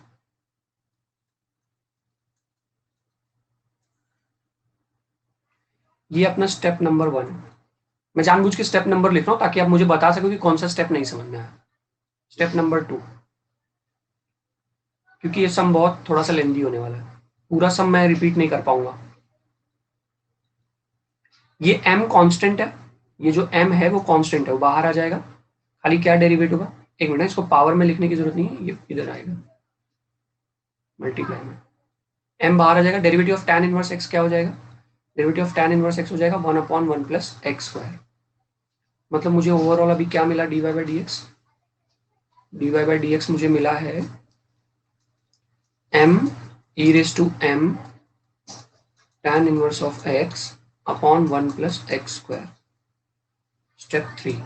ये अपना स्टेप नंबर 1 है। मैं जानबूझ के स्टेप नंबर लिख रहा हूं ताकि आप मुझे बता सको कि कौन सा स्टेप नहीं समझ में आया। स्टेप नंबर 2, क्योंकि ये सम बहुत थोड़ा सा लेंदी होने वाला है, पूरा सम मैं रिपीट नहीं कर पाऊंगा। ये m कांस्टेंट है, ये जो m है वो कांस्टेंट है, वो बाहर आ जाएगा। खाली क्या डेरिवेट होगा, एक मिनट, इसको पावर में लिखने की जरूरत नहीं है, ये इधर आएगा मल्टीप्लाई में, m बाहर आ जाएगा। Derivative of tan inverse x क्या हो जाएगा, derivative of tan inverse x हो जाएगा 1/1 प्लस एक्स स्क्वायर। मतलब मुझे ओवरऑल अभी क्या मिला, dy by D x, dy by D x मुझे मिला है m e raise to m tan inverse of x अपॉन 1 प्लस एक्स स्क्वायर। स्टेप 3,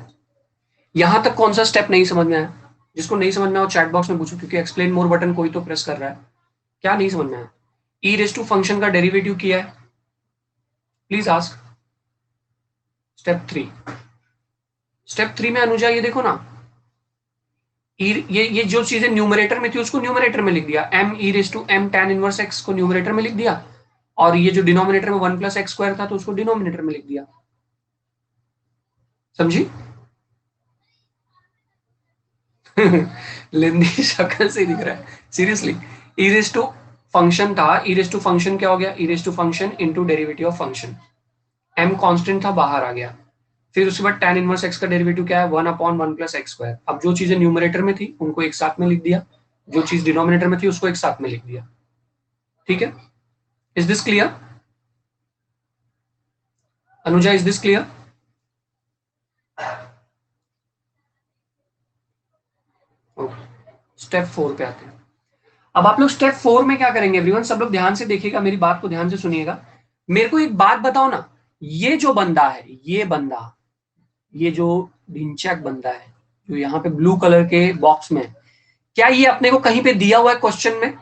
यहां तक कौन सा स्टेप नहीं समझ में आया? जिसको नहीं समझ में आया चैट बॉक्स में पूछो, क्योंकि एक्सप्लेन मोर बटन कोई तो प्रेस कर रहा है। क्या नहीं समझ में आया? ई रेस टू फंक्शन का डेरिवेटिव किया है, प्लीज आस्क। स्टेप 3, स्टेप 3 में अनुजा ये देखो ना, ये जो चीजें न्यूमरेटर में थी उसको न्यूमरेटर में लिख दिया, m e raise to m tan inverse x को न्यूमरेटर में लिख दिया, और ये जो डिनोमिनेटर में 1 प्लस एक्स स्क्वायर था तो उसको डिनोमिनेटर में लिख दिया। समझी? लेंदी शक्ल से दिख रहा है seriously. E raise to function था, ई रेस टू फंक्शन क्या हो गया, E raise to function into derivative of function, m constant था बाहर आ गया। फिर उसके बाद tan इनवर्स x का डेरिवेटिव क्या है, 1/1 प्लस एक्स स्क्वायर। अब जो चीजें न्यूमरेटर में थी उनको एक साथ में लिख दिया, जो चीज डिनोमिनेटर में थी उसको एक साथ में लिख दिया। ठीक है, is this clear? Anuja, is this clear? Step 4 पे आते हैं। अब आप लोग स्टेप 4 में क्या करेंगे एवरीवन, सब लोग ध्यान से देखिएगा, मेरी बात को ध्यान से सुनिएगा। मेरे को एक बात बताओ ना, ये जो बंदा है, ये बंदा, ये जो ढिंचैक बंदा है जो यहाँ पे ब्लू कलर के बॉक्स में, क्या ये अपने को कहीं पे दिया हुआ है क्वेश्चन में?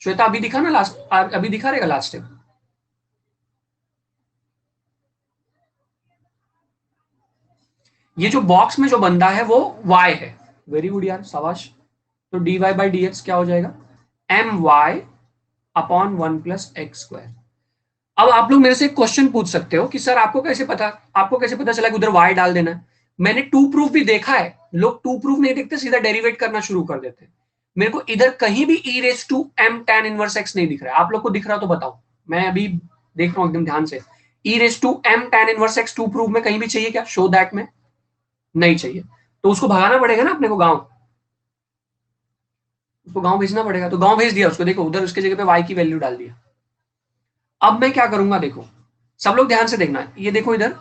श्वेता अभी दिखा ना, लास्ट अभी दिखा रहेगा लास्ट स्टेप। ये जो बॉक्स में जो बंदा है वो y है। वेरी गुड यार, शाबाश। तो dy बाई डी एक्स क्या हो जाएगा, my upon 1 plus x square. अब आप लोग मेरे से एक क्वेश्चन पूछ सकते हो कि सर आपको कैसे पता चला कि उधर y डाल देना है? मैंने टू प्रूफ भी देखा है, लोग टू प्रूफ नहीं देखते, सीधा डेरिवेट करना शुरू कर देते हैं। मेरे को इधर कहीं भी E raise to m tan inverse x नहीं दिख रहा है। आप लोग को दिख रहा तो बताओ, मैं अभी देख रहा हूं एकदम ध्यान से। E raise to m tan inverse x to proof में कहीं भी चाहिए क्या? शो दैट में नहीं चाहिए, तो उसको भगाना पड़ेगा ना अपने को गांव, उसको गांव भेजना पड़ेगा। तो गांव भेज दिया उसको, देखो उधर उसके जगह पे y की वैल्यू डाल दिया। अब मैं क्या करूंगा, देखो सब लोग ध्यान से देखना, ये देखो इधर,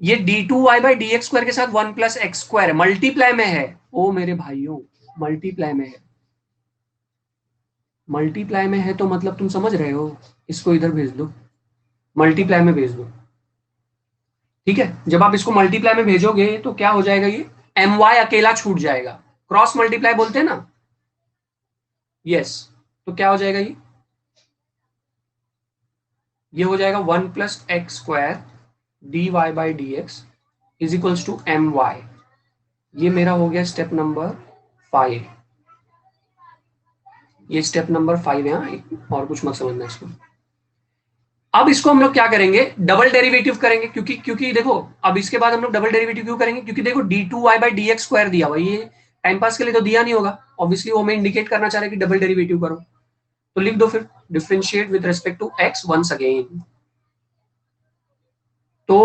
ये d2y by D x square के साथ 1 प्लस एक्स स्क्वायर है, मल्टीप्लाई में है। ओ मेरे भाइयों, मल्टीप्लाई में है, मल्टीप्लाई में है तो मतलब तुम समझ रहे हो, इसको इधर भेज दो, मल्टीप्लाई में भेज दो। ठीक है, जब आप इसको मल्टीप्लाई में भेजोगे तो क्या हो जाएगा, ये my अकेला छूट जाएगा, क्रॉस मल्टीप्लाई बोलते हैं ना, यस। तो क्या हो जाएगा, ये हो जाएगा 1 plus x square d y by D x is equals to my। ये मेरा हो गया स्टेप नंबर 5, ये स्टेप नंबर 5 है। और कुछ मत समझना इसको। अब इसको हम लोग क्या करेंगे, डबल डेरिवेटिव करेंगे, क्योंकि देखो अब इसके बाद हम लोग डबल डेरिवेटिव क्यों करेंगे, क्योंकि देखो d2y by D x square दिया हुआ, ये टाइम पास के लिए तो दिया नहीं होगा ऑब्वियसली, वो मैं इंडिकेट करना चाह रहा है कि डबल डेरिवेटिव करो। तो लिख दो फिर, differentiate with respect to x once again. तो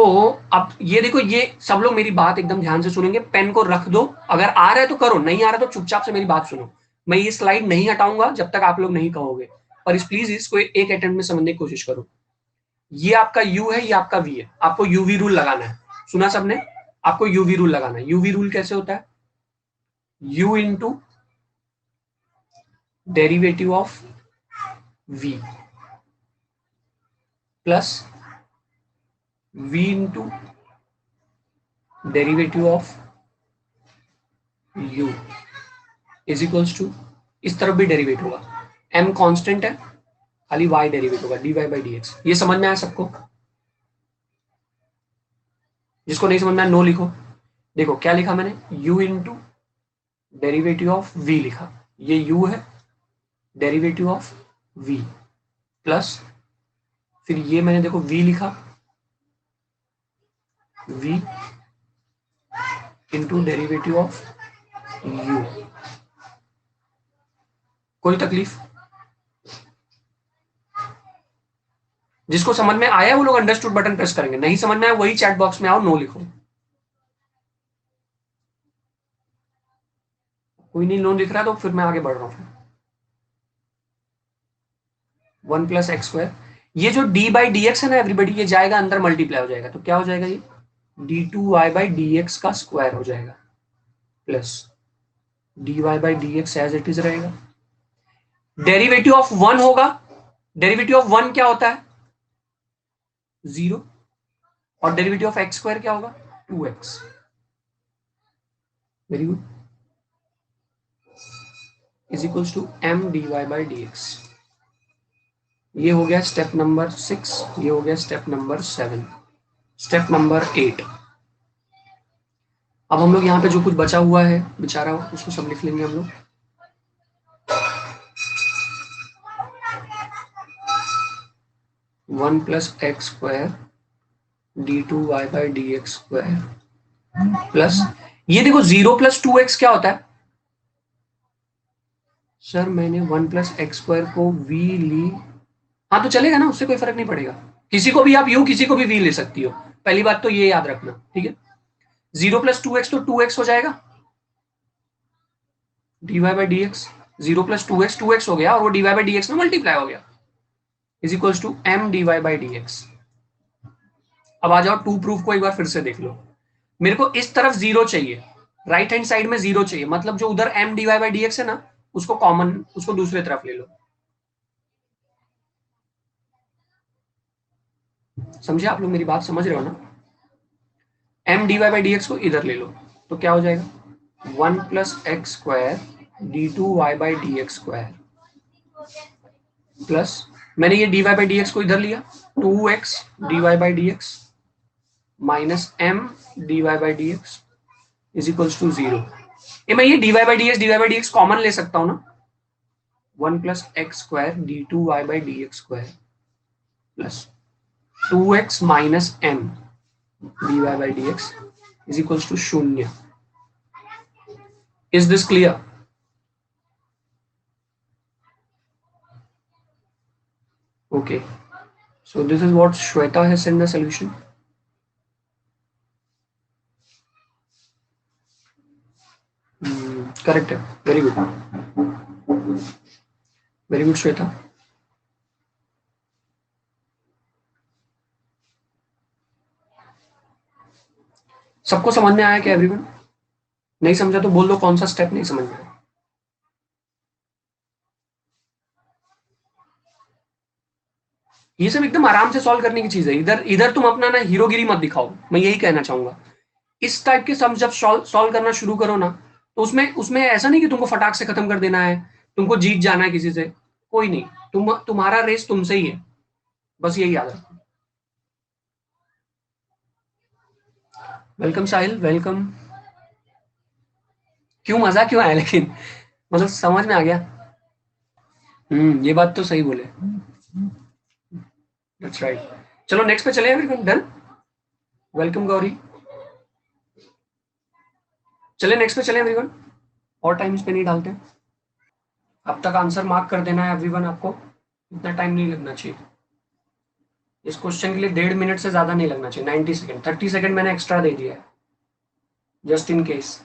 अब ये देखो, ये सब लोग मेरी बात एकदम ध्यान से सुनेंगे, पेन को रख दो, अगर आ रहा है तो करो, नहीं आ रहा तो चुपचाप से मेरी बात सुनो। मैं ये स्लाइड नहीं हटाऊंगा जब तक आप लोग नहीं कहोगे, पर इस प्लीज इसको एक अटेम्प्ट में समझने की कोशिश करो। ये आपका u है, ये आपका v है, आपको यूवी रूल लगाना है। सुना सबने? आपको यूवी रूल लगाना है। यूवी रूल कैसे होता है, u into derivative of v plus v into derivative of u is equals to, इस तरफ भी डेरिवेट होगा, m कांस्टेंट है, खाली y डेरिवेट होगा, dy बाई डी एक्स। ये समझ में आया सबको? जिसको नहीं समझ में आया नो लिखो। देखो क्या लिखा मैंने, u into derivative of v लिखा, ये u है, डेरिवेटिव ऑफ v प्लस, फिर ये मैंने देखो v लिखा, v into derivative of u। कोई तकलीफ? जिसको समझ में आया वो लोग अंडरस्टूड बटन प्रेस करेंगे, नहीं समझ में आया वही चैट बॉक्स में आओ, नो लिखो। कोई नहीं नो लिख रहा तो फिर मैं आगे बढ़ रहा हूं। 1 प्लस एक्स स्क्वायर, ये जो डी बाई डी एक्स है ना एवरीबडी, ये जाएगा अंदर मल्टीप्लाई हो जाएगा, तो क्या हो जाएगा ये d two y by D x का स्क्वायर हो जाएगा, plus d y by D x as it is रहेगा। डेरिवेटिव ऑफ 1 होगा, डेरिवेटिव ऑफ 1 क्या होता है 0, और डेरिवेटिव ऑफ एक्स स्क्वायर क्या होगा 2x। Very good, is equals to m dy by D x. ये हो गया स्टेप नंबर 6, ये हो गया स्टेप नंबर 7, स्टेप नंबर 8। अब हम लोग यहाँ पे जो कुछ बचा हुआ है बेचारा उसको सब लिख लेंगे हम लोग। One plus x square d two y by D x square plus, ये देखो 0 प्लस 2x क्या होता है सर, मैंने 1 प्लस एक्स स्क्वायर को v ली, हाँ तो चलेगा ना, उससे कोई फर्क नहीं पड़ेगा, किसी को भी आप u किसी को भी v ले सकती हो, पहली बात तो ये याद रखना, ठीक है। 0 प्लस 2x तो 2x हो जाएगा, dy by D x, 0 plus 2x 2x हो गया, और वो dy बाई डी एक्स में मल्टीप्लाई हो गया, is equals to m dy by D x. अब आ जाओ टू प्रूफ को एक बार फिर से देख लो, मेरे को इस तरफ 0 चाहिए, राइट हैंड साइड में 0 चाहिए, मतलब जो उधर m dy by D x है ना उसको कॉमन, उसको दूसरे तरफ ले लो, समझे आप लोग, मेरी बात समझ रहे हो ना। m dy by D x को इधर ले लो, तो क्या हो जाएगा 1 plus x square d two y by D x square plus, मैंने ये dy बाई डी एक्स को इधर लिया 2x dy by D x minus m dy by D x is equals to 0। ये मैं ये dy by D x common ले सकता हूं ना, 1 plus x square d two y by D x square plus 2x minus m dy by D x is equals to 0। Is this clear? Okay, so this is what Shweta has sent the solution. Correct. Very good. Very good, Shweta. सबको समझ में आया क्या everyone? नहीं समझा तो बोल दो कौन सा स्टेप नहीं समझ में आया। ये सब एकदम आराम से सॉल्व करने की चीज है, इधर इधर तुम अपना ना हीरोगिरी मत दिखाओ, मैं यही कहना चाहूंगा। इस टाइप के सम जब सॉल्व करना शुरू करो ना, तो उसमें उसमें ऐसा नहीं कि तुमको फटाक से खत्म कर देना है, तुमको जीत जाना है किसी से, कोई नहीं, तुम्हारा रेस तुमसे ही है, बस यही याद रखो। वेलकम साहिल, वेलकम। क्यों मजा क्यों आया लेकिन, मतलब समझ में आ गया। ये बात तो सही बोले, दैट्स राइट। चलो नेक्स्ट पे चले एवरीवन, डन। वेलकम गौरी, चले नेक्स्ट पे चले एवरीवन, और टाइम इस पे नहीं डालते। अब तक आंसर मार्क कर देना है एवरीवन, आपको इतना टाइम नहीं लगना चाहिए इस क्वेश्चन के लिए, 1.5 मिनट से ज्यादा नहीं लगना चाहिए, 90 सेकंड, 30 सेकंड मैंने एक्स्ट्रा दे दिया है just in case.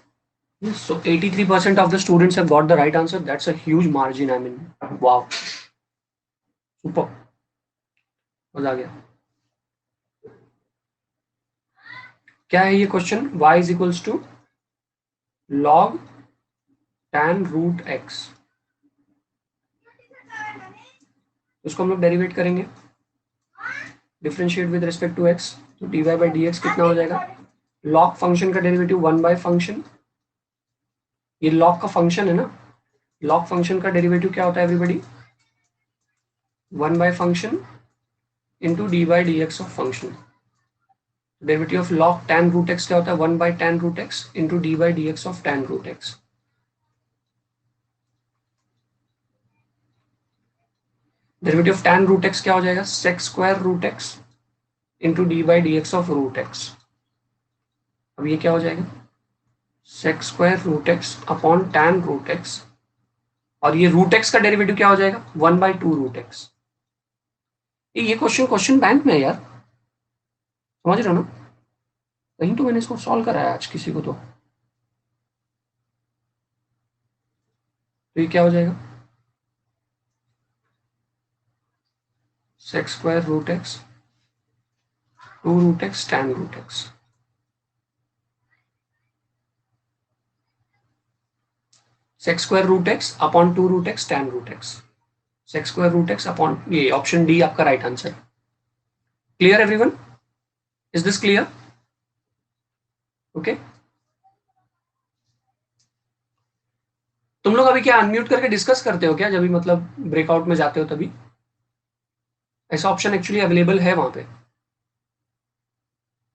So 83% of the students have got the right answer. That's a huge margin. I mean, wow, super. मजा आ गया। क्या है ये question, y is equals to log tan root x, उसको हम लोग डेरिवेट करेंगे, differentiate with respect to x, तो dy बाई डी एक्स कितना हो जाएगा, log फंक्शन का डेरिवेटिव 1 बाय फंक्शन ये log का फंक्शन है ना, log फंक्शन का डेरिवेटिव क्या होता है everybody? 1 by function into d by dx of function. Derivative of log tan root x क्या होता है? 1 by tan root x into d by dx of tan root x. Derivative of tan root x क्या हो जाएगा? sec square root x into d by dx of root x. अब ये क्या हो जाएगा? sec square root x upon tan root x, और ये root x का डेरिवेटिव क्या हो जाएगा? 1 by 2 root x. ये क्वेश्चन बैंक में है यार, समझ रहे हो ना? कहीं तो मैंने इसको सॉल्व कराया आज किसी को तो ये क्या हो जाएगा? sec square root x 2 root x tan root x. sec square root x upon 2 root x tan root x. sec square root x upon, ये ऑप्शन डी आपका right answer. Clear everyone? Is this clear? Okay, तुम लोग अभी क्या unmute करके discuss करते हो क्या जब भी मतलब ब्रेकआउट में जाते हो तभी? ऐसा ऑप्शन एक्चुअली अवेलेबल है वहां पे.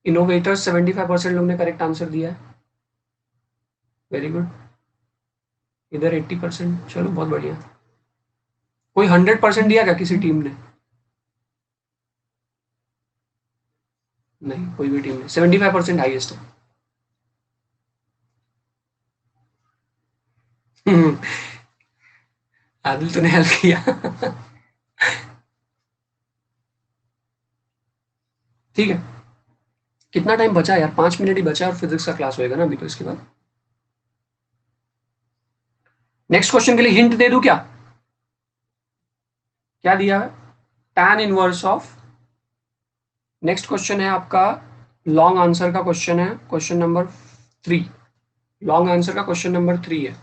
इनोवेटर्स 75% लोग ने करेक्ट आंसर दिया है. Very good. इधर 80%. चलो बहुत बढ़िया. कोई 100% दिया क्या किसी टीम ने? नहीं, कोई भी टीम नहीं. 75% हाईएस्ट है. आदिल तूने हेल्प किया. ठीक है, कितना टाइम बचा यार? 5 मिनट ही बचा और फिजिक्स का क्लास होएगा ना अभी तो इसके बाद. नेक्स्ट क्वेश्चन के लिए हिंट दे दूं क्या? क्या दिया है? tan inverse of. Next question है आपका लॉन्ग आंसर का क्वेश्चन है, क्वेश्चन नंबर 3. लॉन्ग आंसर का क्वेश्चन नंबर 3 है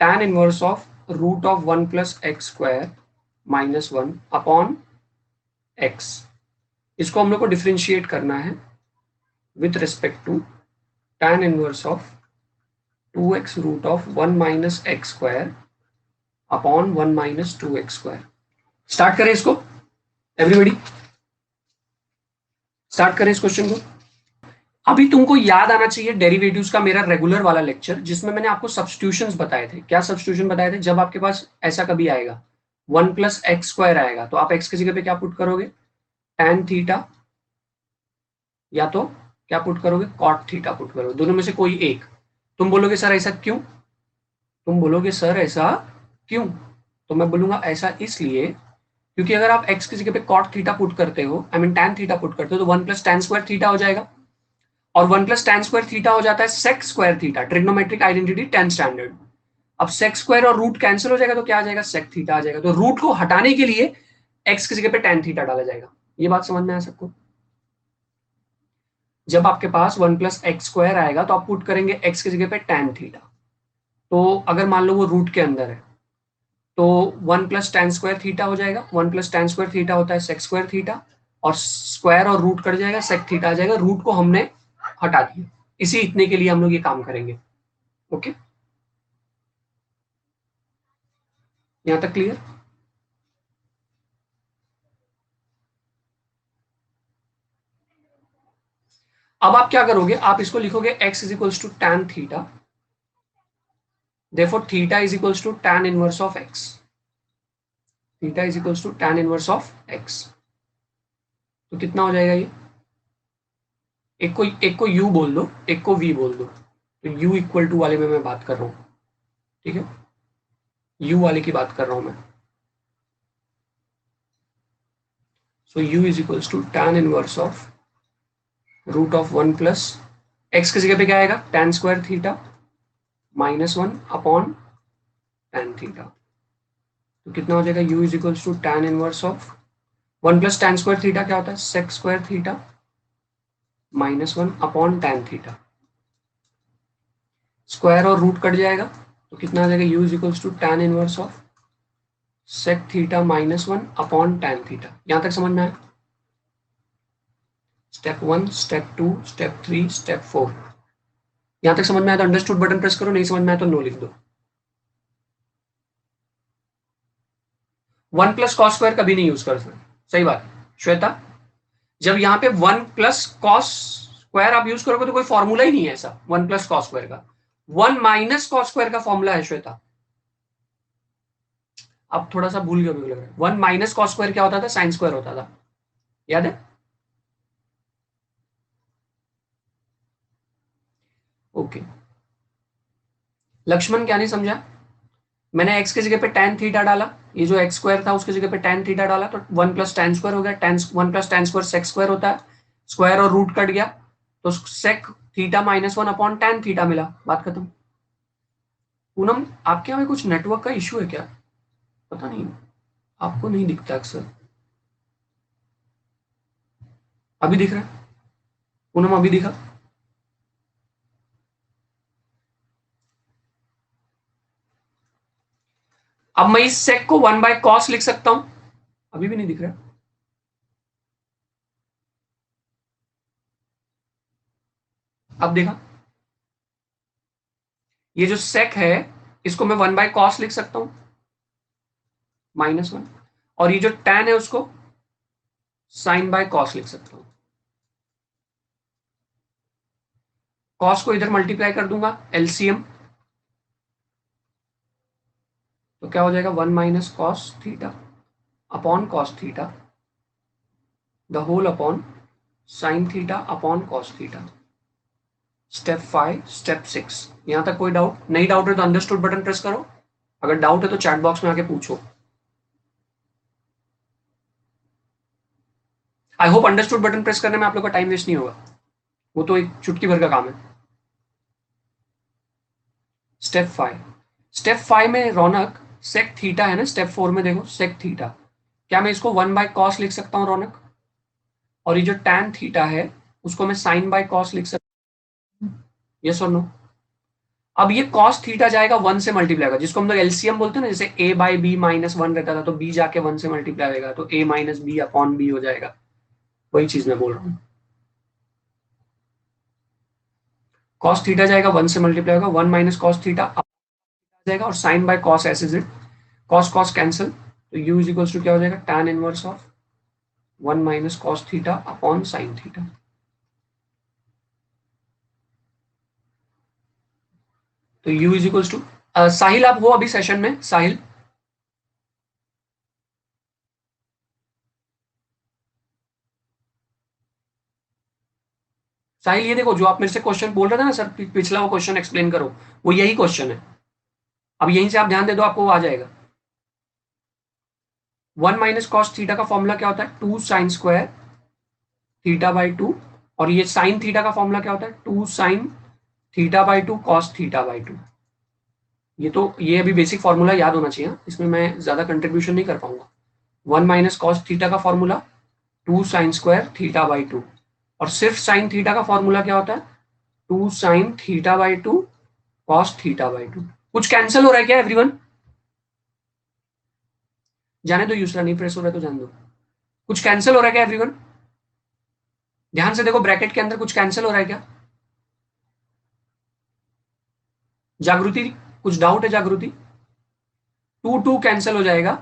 tan inverse of root of 1 plus x square minus 1 upon x. इसको हम लोग को डिफ्रेंशिएट करना है with respect to tan inverse of 2x root of 1 minus x square upon 1 minus 2x square. Start करें इसको everybody, start करें इस क्वेश्चन को. अभी तुमको याद आना चाहिए डेरिवेटिव्स का मेरा रेगुलर वाला लेक्चर जिसमें मैंने आपको सब्स्टिट्यूशंस बताए थे. क्या सब्स्टिट्यूशन बताए थे? जब आपके पास ऐसा कभी आएगा 1 प्लस एक्स स्क्वायर आएगा तो आप एक्स की जगह पे क्या पुट करोगे? tan थीटा, या तो क्या पुट करोगे? cot थीटा पुट करोगे. दोनों में से कोई एक. तुम बोलोगे सर ऐसा क्यों? तुम बोलोगे सर ऐसा क्यों? तो मैं बोलूंगा ऐसा इसलिए क्योंकि अगर आप x की जगह पे cot थीटा पुट करते हो, I mean tan theta put करते हो, तो 1 प्लस tan स्क्वायर थीटा हो जाएगा, और 1 प्लस tan स्क्वायर थीटा हो जाता है sec square theta. Trigonometric identity 10 standard. अब sec स्क्वायर और रूट कैंसिल हो जाएगा तो क्या आ जाएगा? sec थीटा आ जाएगा. तो रूट को हटाने के लिए x की जगह पे tan थीटा डाला जाएगा. ये बात समझ में आया सबको? जब आपके पास 1 प्लस एक्स स्क्वायर आएगा तो आप पुट करेंगे x की जगह पे tan थीटा. तो अगर मान लो वो रूट के अंदर है तो 1 प्लस tan स्क्वायर थीटा हो जाएगा. 1 प्लस tan स्क्वायर थीटा होता है sec स्क्वायर थीटा, और स्क्वायर और रूट कट जाएगा, sec थीटा आ जाएगा. रूट को हमने हटा दिया. इसी इतने के लिए हम लोग ये काम करेंगे. ओके, यहां तक क्लियर? अब आप क्या करोगे? आप इसको लिखोगे x is equals to tan theta, therefore theta is equals to tan inverse of x. Theta is equals to tan inverse of x. तो कितना हो जाएगा ये? एक को u बोल दो, एक को v बोल दो. तो u इक्वल टू वाले में मैं बात कर रहा हूं. ठीक है, u वाले की बात कर रहा हूं मैं. So u is equals to tan inverse of root of 1 plus x की जगह पे क्या आएगा? tan square theta minus 1 upon tan theta. तो कितना हो जाएगा? u is equals to tan inverse of 1 plus tan square theta क्या होता है? sec square theta minus 1 upon tan theta. Square और रूट कट जाएगा तो कितना आ जाएगा? u is equals to tan inverse of sec theta minus 1 upon tan theta. यहां तक समझ में आया? Step 1, step 2, step 3, step 4. यहां तक समझ में आया तो अंडरस्टूड बटन प्रेस करो, नहीं समझ में आया तो नो लिख दो। 1 प्लस कॉस स्क्वायर कभी नहीं यूज कर सकते, सही बात श्वेता। जब यहाँ पे 1 प्लस कॉस स्क्वायर आप यूज करोगे तो कोई फॉर्मूला ही नहीं है ऐसा 1 प्लस कॉस स्क्वायर का, 1 माइनस कॉस स्क्वायर का फॉर्मूला है श्वेता। अब थोड़ा सा भूल गए लग रहा है, 1 माइनस कॉस स्क्वायर क्या होता था, साइन स्क्वायर होता था, याद है? ओके लक्ष्मण क्या नहीं समझा? मैंने x की जगह पे tan थीटा डाला, ये जो x स्क्वायर था उसकी जगह पे tan थीटा डाला तो 1 प्लस tan स्क्वायर हो गया, tan 1 plus tan square sec square होता है, स्क्वायर और रूट कट गया तो sec theta minus 1 upon tan theta मिला, बात खत्म। पूनम आपके यहाँ में कुछ नेटवर्क का इश्यू है क्या? पता नहीं, आपको नहीं दिखता अक्सर। अभी दिख रहा है पूनम, अभी दिखा? अब मैं इस सेक को 1 बाय कॉस लिख सकता हूं, अभी भी नहीं दिख रहा। अब देखा, ये जो सेक है इसको मैं 1 बाय कॉस लिख सकता हूं -1, और ये जो tan है उसको साइन बाय कॉस लिख सकता हूं। कॉस को इधर मल्टीप्लाई कर दूंगा एलसीएम, तो क्या हो जाएगा 1 minus cos theta upon cos theta the whole upon sine theta upon cos theta. Step 5 step 6, यहां तक कोई डाउट नहीं? डाउट है तो अंडरस्टूड बटन प्रेस करो, अगर डाउट है तो चैट बॉक्स में आके पूछो। I hope understood button press करने में आप लोग का टाइम वेस्ट नहीं होगा, वो तो एक चुटकी भर का काम है। स्टेप 5 में रौनक सेक थीटा है ना, स्टेप 4 में देखो सेक थीटा, क्या मैं इसको 1 बाय कॉस लिख सकता हूं रौनक? और ये जो tan थीटा है उसको मैं साइन बाय कॉस लिख सकता हूं, यस और नो? अब ये cos थीटा जाएगा 1 से मल्टीप्लाई होगा, जिसको हम लोग एलसीएम बोलते हैं ना, जैसे a बाई बी माइनस 1 रहता था तो b जाके 1 से मल्टीप्लाई होगा तो a minus b upon b हो जाएगा, वही चीज मैं बोल रहा हूँ। cos थीटा जाएगा 1 से मल्टीप्लाई होगा, 1 माइनस cos थीटा जाएगा और sine by cos s is it, cos cos cancel, तो u इज इक्वल्स टू क्या हो जाएगा tan inverse of 1 minus cos theta upon sine theta. तो u is equals to, Sahil आप हो अभी सेशन में? साहिल साहिल ये देखो जो आप मेरे से क्वेश्चन बोल रहे थे ना सर, पिछला वो क्वेश्चन एक्सप्लेन करो, वो यही क्वेश्चन है। अब यहीं से आप ध्यान दे दो, आपको वो आ जाएगा। 1 माइनस कॉस थीटा का फॉर्मूला क्या होता है, 2 साइन स्क्वायर थीटा बाई 2, और ये साइन थीटा का फॉर्मूला क्या होता है, 2 sine theta by 2 cos theta by 2। ये अभी बेसिक फॉर्मूला याद होना चाहिए, इसमें मैं ज्यादा कंट्रीब्यूशन नहीं कर पाऊंगा। 1 माइनस कॉस थीटा का formula 2 sine square theta by 2, और सिर्फ साइन थीटा का फॉर्मूला क्या होता है, 2 sine theta by 2 cos theta by 2। कुछ कैंसिल हो रहा है क्या एवरीवन? जाने दो, यूसरा नहीं प्रेस हो रहा है तो जाने दो। कुछ कैंसिल हो रहा है क्या एवरीवन? ध्यान से देखो ब्रैकेट के अंदर कुछ कैंसिल हो रहा है क्या? जागृति कुछ डाउट है? जागृति 2 2 कैंसिल हो जाएगा,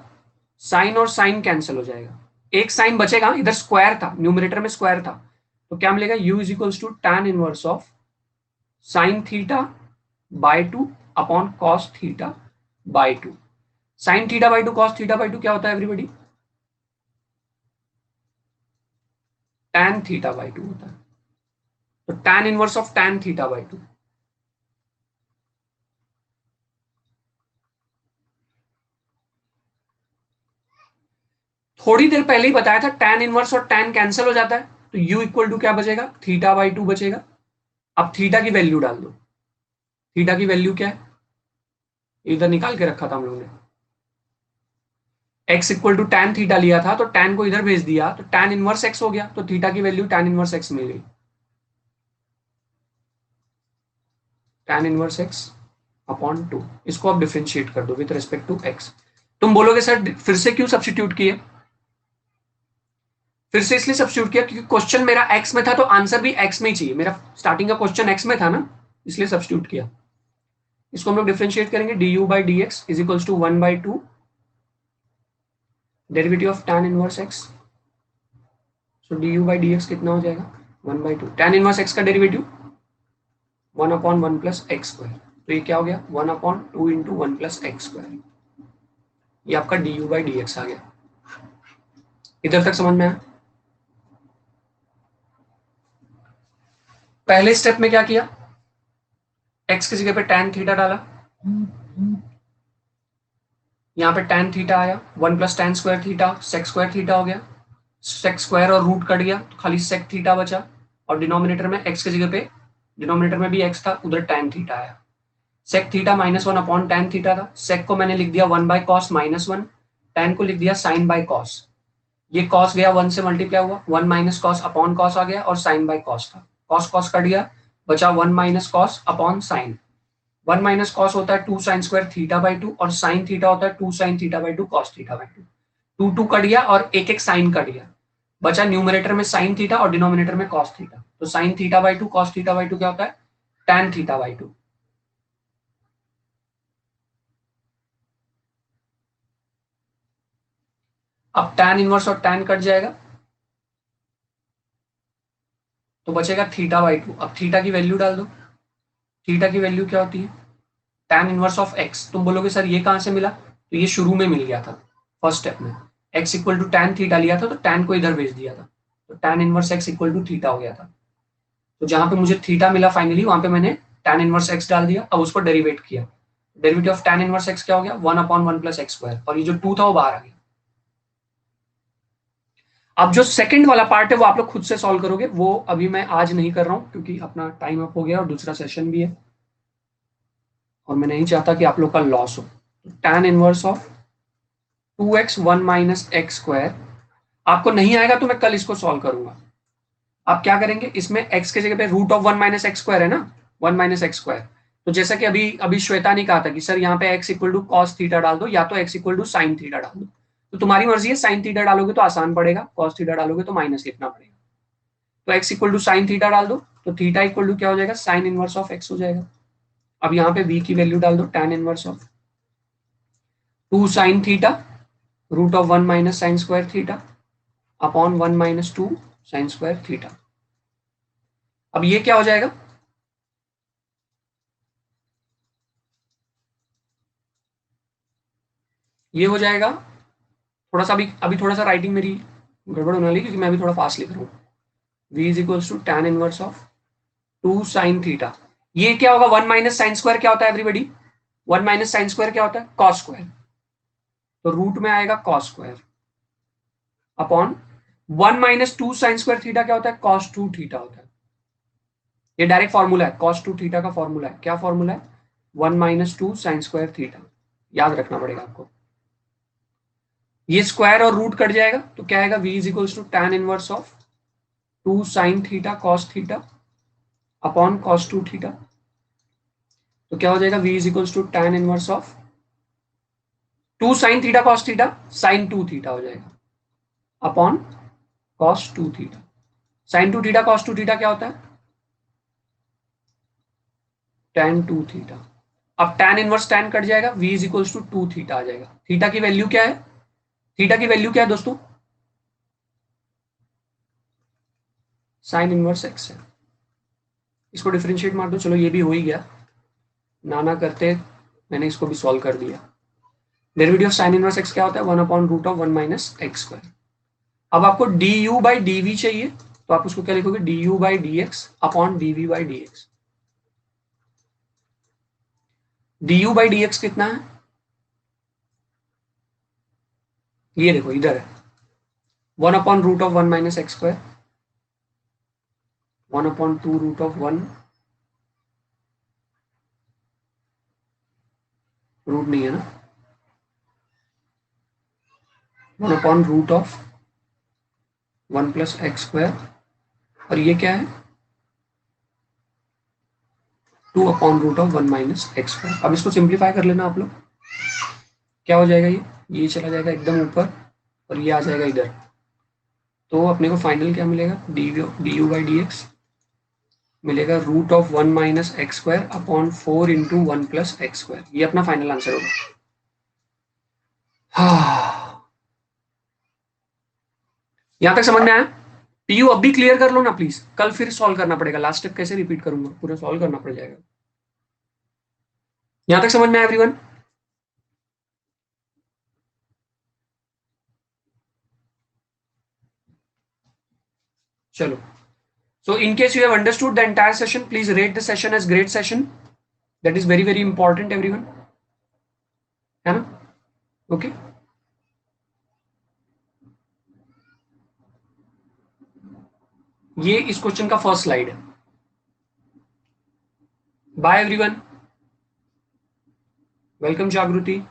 साइन और साइन कैंसिल हो जाएगा, एक साइन बचेगा, इधर स्क्वायर था, न्यूमरेटर में स्क्वायर था, तो क्या मिलेगा, u is equals to tan inverse of sine theta by 2 upon cos theta by 2। Sine theta by 2 cos theta by 2 क्या होता है एवरीबॉडी? tan थीटा बाई 2 होता है, तो tan inverse of tan theta by 2। थोड़ी देर पहले ही बताया था tan इनवर्स और tan कैंसिल हो जाता है, तो u इक्वल टू क्या बचेगा, थीटा बाई 2 बचेगा। अब थीटा की वैल्यू डाल दो, थीटा की वैल्यू क्या है, इधर निकाल के रखा था हम लोगों ने, x equal to tan theta लिया था तो tan को इधर भेज दिया तो tan इनवर्स x हो गया, तो थीटा की वैल्यू tan इनवर्स x मिल गई, tan इनवर्स x अपॉन 2। इसको आप डिफरेंशिएट कर दो विद रिस्पेक्ट टू x। तुम बोलोगे सर फिर से क्यों सब्स्टिट्यूट किए? फिर से इसलिए सब्स्टिट्यूट किया क्योंकि क्वेश्चन मेरा x में था तो आंसर भी x में ही चाहिए, मेरा स्टार्टिंग का क्वेश्चन x में था ना, इसलिए सब्स्टिट्यूट किया। इसको हम लोग डिफरेंशिएट करेंगे, du by dx is equals to 1/2 derivative of tan inverse x। So du by dx कितना हो जाएगा 1/2 tan इनवर्स x का डेरिवेटिव 1/1 प्लस एक्स स्क्वायर, तो ये क्या हो गया 1/2 इंटू 1 प्लस एक्स स्क्वायर। ये आपका du by dx आ गया। इधर तक समझ में आया? पहले स्टेप में क्या किया, x की जगह पे tan थीटा डाला, यहाँ पे tan थीटा आया, 1 plus tan square theta sec square theta हो गया, sec स्क्वायर और रूट कट गया तो खाली sec थीटा बचा, और डिनोमिनेटर में x की जगह पे, डिनोमिनेटर में भी x था, उधर tan थीटा आया। sec theta -1 upon tan theta था, sec को मैंने लिख दिया 1 बाय cos -1, tan को लिख दिया sin बाय cos। ये cos गया 1 से मल्टीप्लाई हुआ, 1 माइनस cos अपॉन cos आ गया, और sin बाय cos था, cos cos कट गया, बचा 1 minus cos upon sin। 1 minus cos होता है 2 साइन स्क्वायर थीटा बाई 2, और साइन थीटा होता है 2 sine theta by 2 cos theta by 2। 2 cut गया और एक एक साइन कट गया, बचा न्यूमरेटर में साइन थीटा और डिनोमिनेटर में कॉस थीटा। तो sign theta by 2 cos theta by 2 क्या होता है tan थीटा बाई 2। अब tan इनवर्स और tan कट जाएगा तो बचेगा थीटा बाई 2। अब थीटा की वैल्यू डाल दो, थीटा की वैल्यू क्या होती है tan इनवर्स ऑफ x। तुम बोलोगे सर ये कहां से मिला, तो ये शुरू में मिल गया था फर्स्ट स्टेप में, x equal to tan theta लिया था तो tan को इधर भेज दिया था, तो tan inverse x equal to theta हो गया था। तो जहां पे मुझे थीटा मिला फाइनली वहां पे मैंने tan इनवर्स x डाल दिया, अब उसको डेरिवेट किया। Derivative of tan inverse x क्या हो गया 1/1 प्लस एक्स स्क्वायर, और ये जो 2 था वो बाहर आ गया। अब जो सेकंड वाला पार्ट है वो आप लोग खुद से सॉल्व करोगे, वो अभी मैं आज नहीं कर रहा हूं क्योंकि अपना टाइम अप हो गया और दूसरा सेशन भी है और मैं नहीं चाहता कि आप लोग का लॉस हो। tan inverse of 2x 1 minus x square, आपको नहीं आएगा तो मैं कल इसको सॉल्व करूंगा। आप क्या करेंगे, इसमें x के जगह पे root of 1 minus x square है ना, 1 माइनस एक्स स्क्वायर। तो जैसा कि अभी श्वेता ने कहा था कि सर यहाँ पे x equal to cos theta डाल दो या तो x equal to sine theta डाल दो, तो तुम्हारी मर्जी है, साइन थीटा डालोगे तो आसान पड़ेगा, कॉस थीटा डालोगे तो माइनस लिखना पड़ेगा। तो x equal to sine theta डाल दो, तो थीटा इक्वल टू क्या हो जाएगा साइन इनवर्स ऑफ x हो जाएगा। अब यहाँ पे v की वैल्यू डाल दो, tan inverse of 2 sine theta root of 1 minus sine square theta upon 1 minus 2 sine square theta. अब ये क्या हो जाएगा, ये हो जाएगा, थोड़ा सा अभी थोड़ा सा राइटिंग मेरी गड़बड़ होने वाली क्योंकि मैं अभी थोड़ा फास्ट लिख रहा हूँ। v is equals to tan inverse of 2 sine theta, ये क्या होगा 1 माइनस साइन स्क्वायर क्या होता है एवरीबॉडी, 1 माइनस साइन स्क्वायर क्या होता है कॉस स्क्वायर, तो रूट में आएगा cos square upon 1 minus 2 sine square theta क्या होता है कॉस 2 थीटा होता है। ये डायरेक्ट फॉर्मूला है, कॉस 2 थीटा का फॉर्मूला है। क्या फॉर्मूला है 1 माइनस 2 साइन स्क्वायर थीटा, याद रखना पड़ेगा आपको। ये स्क्वायर और रूट कट जाएगा तो क्या आएगा v is equals to tan inverse of 2 sine theta cos theta upon cos 2 theta. तो क्या हो जाएगा v is equals to tan inverse of 2 sine theta cos theta sine 2 theta हो जाएगा upon cos 2 theta. Sine 2 theta cos 2 theta क्या होता है tan 2 theta. अब tan इनवर्स tan कट जाएगा, v is equals to 2 theta आ जाएगा। Theta की वैल्यू क्या है, थीटा की वैल्यू क्या है दोस्तों साइन इनवर्स x है। इसको डिफरेंशिएट मार दो, चलो ये भी हो ही गया, ना करते मैंने इसको भी सॉल्व कर दिया। Derivative of sine inverse x क्या होता है 1/√1 माइनस एक्स स्क्वायर। अब आपको du बाई dv चाहिए तो आप उसको क्या लिखोगे du by dx upon dv by dx। du by dx कितना है, ये देखो इधर है 1/√1 माइनस एक्स स्क्वायर 1/2√1 रूट नहीं है ना, 1/√1 प्लस एक्स स्क्वायर, और ये क्या है 2/√1 माइनस एक्स स्क्वायर। अब इसको सिंप्लीफाई कर लेना आप लोग, क्या हो जाएगा ये चला जाएगा एकदम ऊपर और ये आ जाएगा इधर, तो अपने को फाइनल क्या मिलेगा du बाई dx मिलेगा root of 1 minus x square upon 4 into 1 plus x square. ये अपना फाइनल आंसर होगा। यहां तक समझ में आया? पीयू अब भी क्लियर कर लो ना प्लीज, कल फिर सॉल्व करना पड़ेगा, लास्ट स्टेप कैसे रिपीट करूंगा, पूरा सॉल्व करना पड़ जाएगा। यहां तक समझ में आया एवरीवन? चलो, so in case you have understood the entire session, please rate the session as great session. That is very very important everyone, है ना? ओके, ये इस क्वेश्चन का फर्स्ट स्लाइड है। बाय एवरीवन, वेलकम जागृति।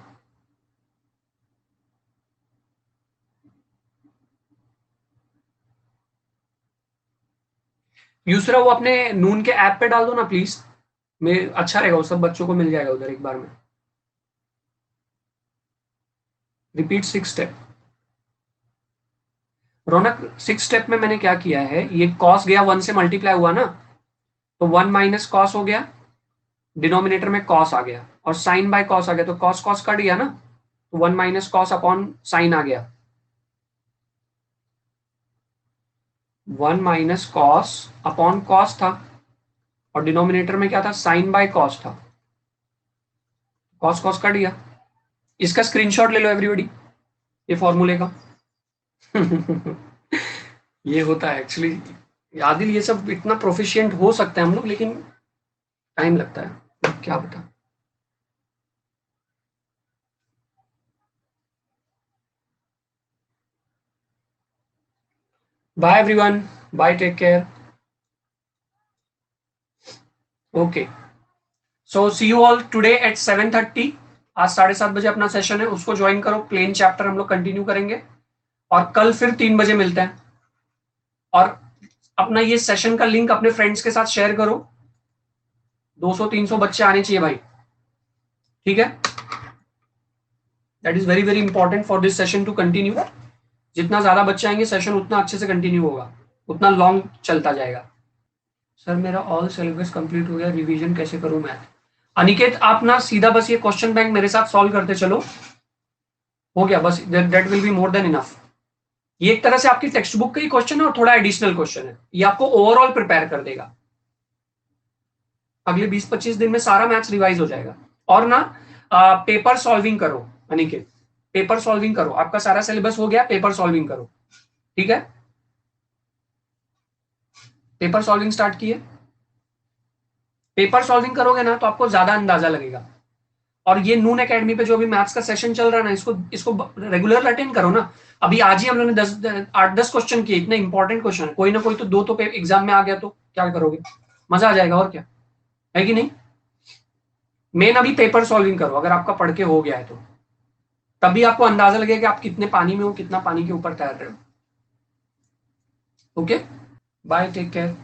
यूसरा वो अपने नून के ऐप पे डाल दो ना प्लीज, मैं अच्छा रहेगा, वो सब बच्चों को मिल जाएगा उधर एक बार में। Repeat 6 step. रौनक 6 स्टेप में मैंने क्या किया है, ये कॉस गया 1 से मल्टीप्लाई हुआ ना, तो 1 माइनस कॉस हो गया, डिनोमिनेटर में कॉस आ गया, और साइन बाय कॉस आ गया, तो कॉस कॉस कट गया ना, तो 1 माइनस कॉस अपॉन साइन आ गया। 1 माइनस कॉस अपॉन कॉस था, और डिनोमिनेटर में क्या था, साइन बाय कॉस था, कॉस कॉस कट गया। इसका स्क्रीनशॉट ले लो एवरीबॉडी, ये फॉर्मूले का। ये होता है एक्चुअली आदिल, ये सब इतना प्रोफिशिएंट हो सकते हैं हम लोग, लेकिन टाइम लगता है, क्या बता। Bye everyone, bye, take care, okay. So see you all today at 7:30। आज 7:30 बजे अपना सेशन है, उसको ज्वाइन करो, प्लेन चैप्टर हम लोग कंटिन्यू करेंगे, और कल फिर 3 बजे मिलते हैं। और अपना ये सेशन का लिंक अपने फ्रेंड्स के साथ शेयर करो, 200-300 बच्चे आने चाहिए भाई, ठीक है? That is very very important for this session to continue. जितना ज्यादा बच्चे आएंगे सेशन उतना अच्छे से कंटिन्यू होगा, उतना लॉन्ग चलता जाएगा। सर मेरा ऑल सिलेबस कंप्लीट हो गया, रिवीजन कैसे करूं मैथ? अनिकेत आप ना सीधा बस ये क्वेश्चन बैंक मेरे साथ सॉल्व करते चलो, हो गया बस, that will be more than enough. ये एक तरह से आपकी टेक्स्ट बुक का ही क्वेश्चन है और थोड़ा एडिशनल क्वेश्चन है, ये आपको ओवरऑल प्रिपेयर कर देगा। अगले 20-25 दिन में सारा मैथ्स रिवाइज हो जाएगा। और ना पेपर सॉल्विंग करो अनिकेत, पेपर सॉल्विंग करो, आपका सारा सिलेबस हो गया, पेपर सॉल्विंग करो, ठीक है? पेपर सॉल्विंग स्टार्ट किए, पेपर सॉल्विंग करोगे ना तो आपको ज्यादा अंदाजा लगेगा। और ये नून एकेडमी पे जो अभी मैथ्स का सेशन चल रहा है ना, इसको रेगुलर अटेंड करो ना। अभी आज ही हम लोगों ने 8-10 क्वेश्चन किए, इतने इंपॉर्टेंट क्वेश्चन है, कोई ना कोई तो 2 तो एग्जाम में आ गया, तो क्या करोगे, मजा आ जाएगा और क्या, है कि नहीं? मेन अभी पेपर सॉल्विंग करो, अगर आपका पढ़ के हो गया है तो तभी आपको अंदाजा लगेगा कि आप कितने पानी में हो, कितना पानी के ऊपर तैर रहे हो। Okay, bye, take care.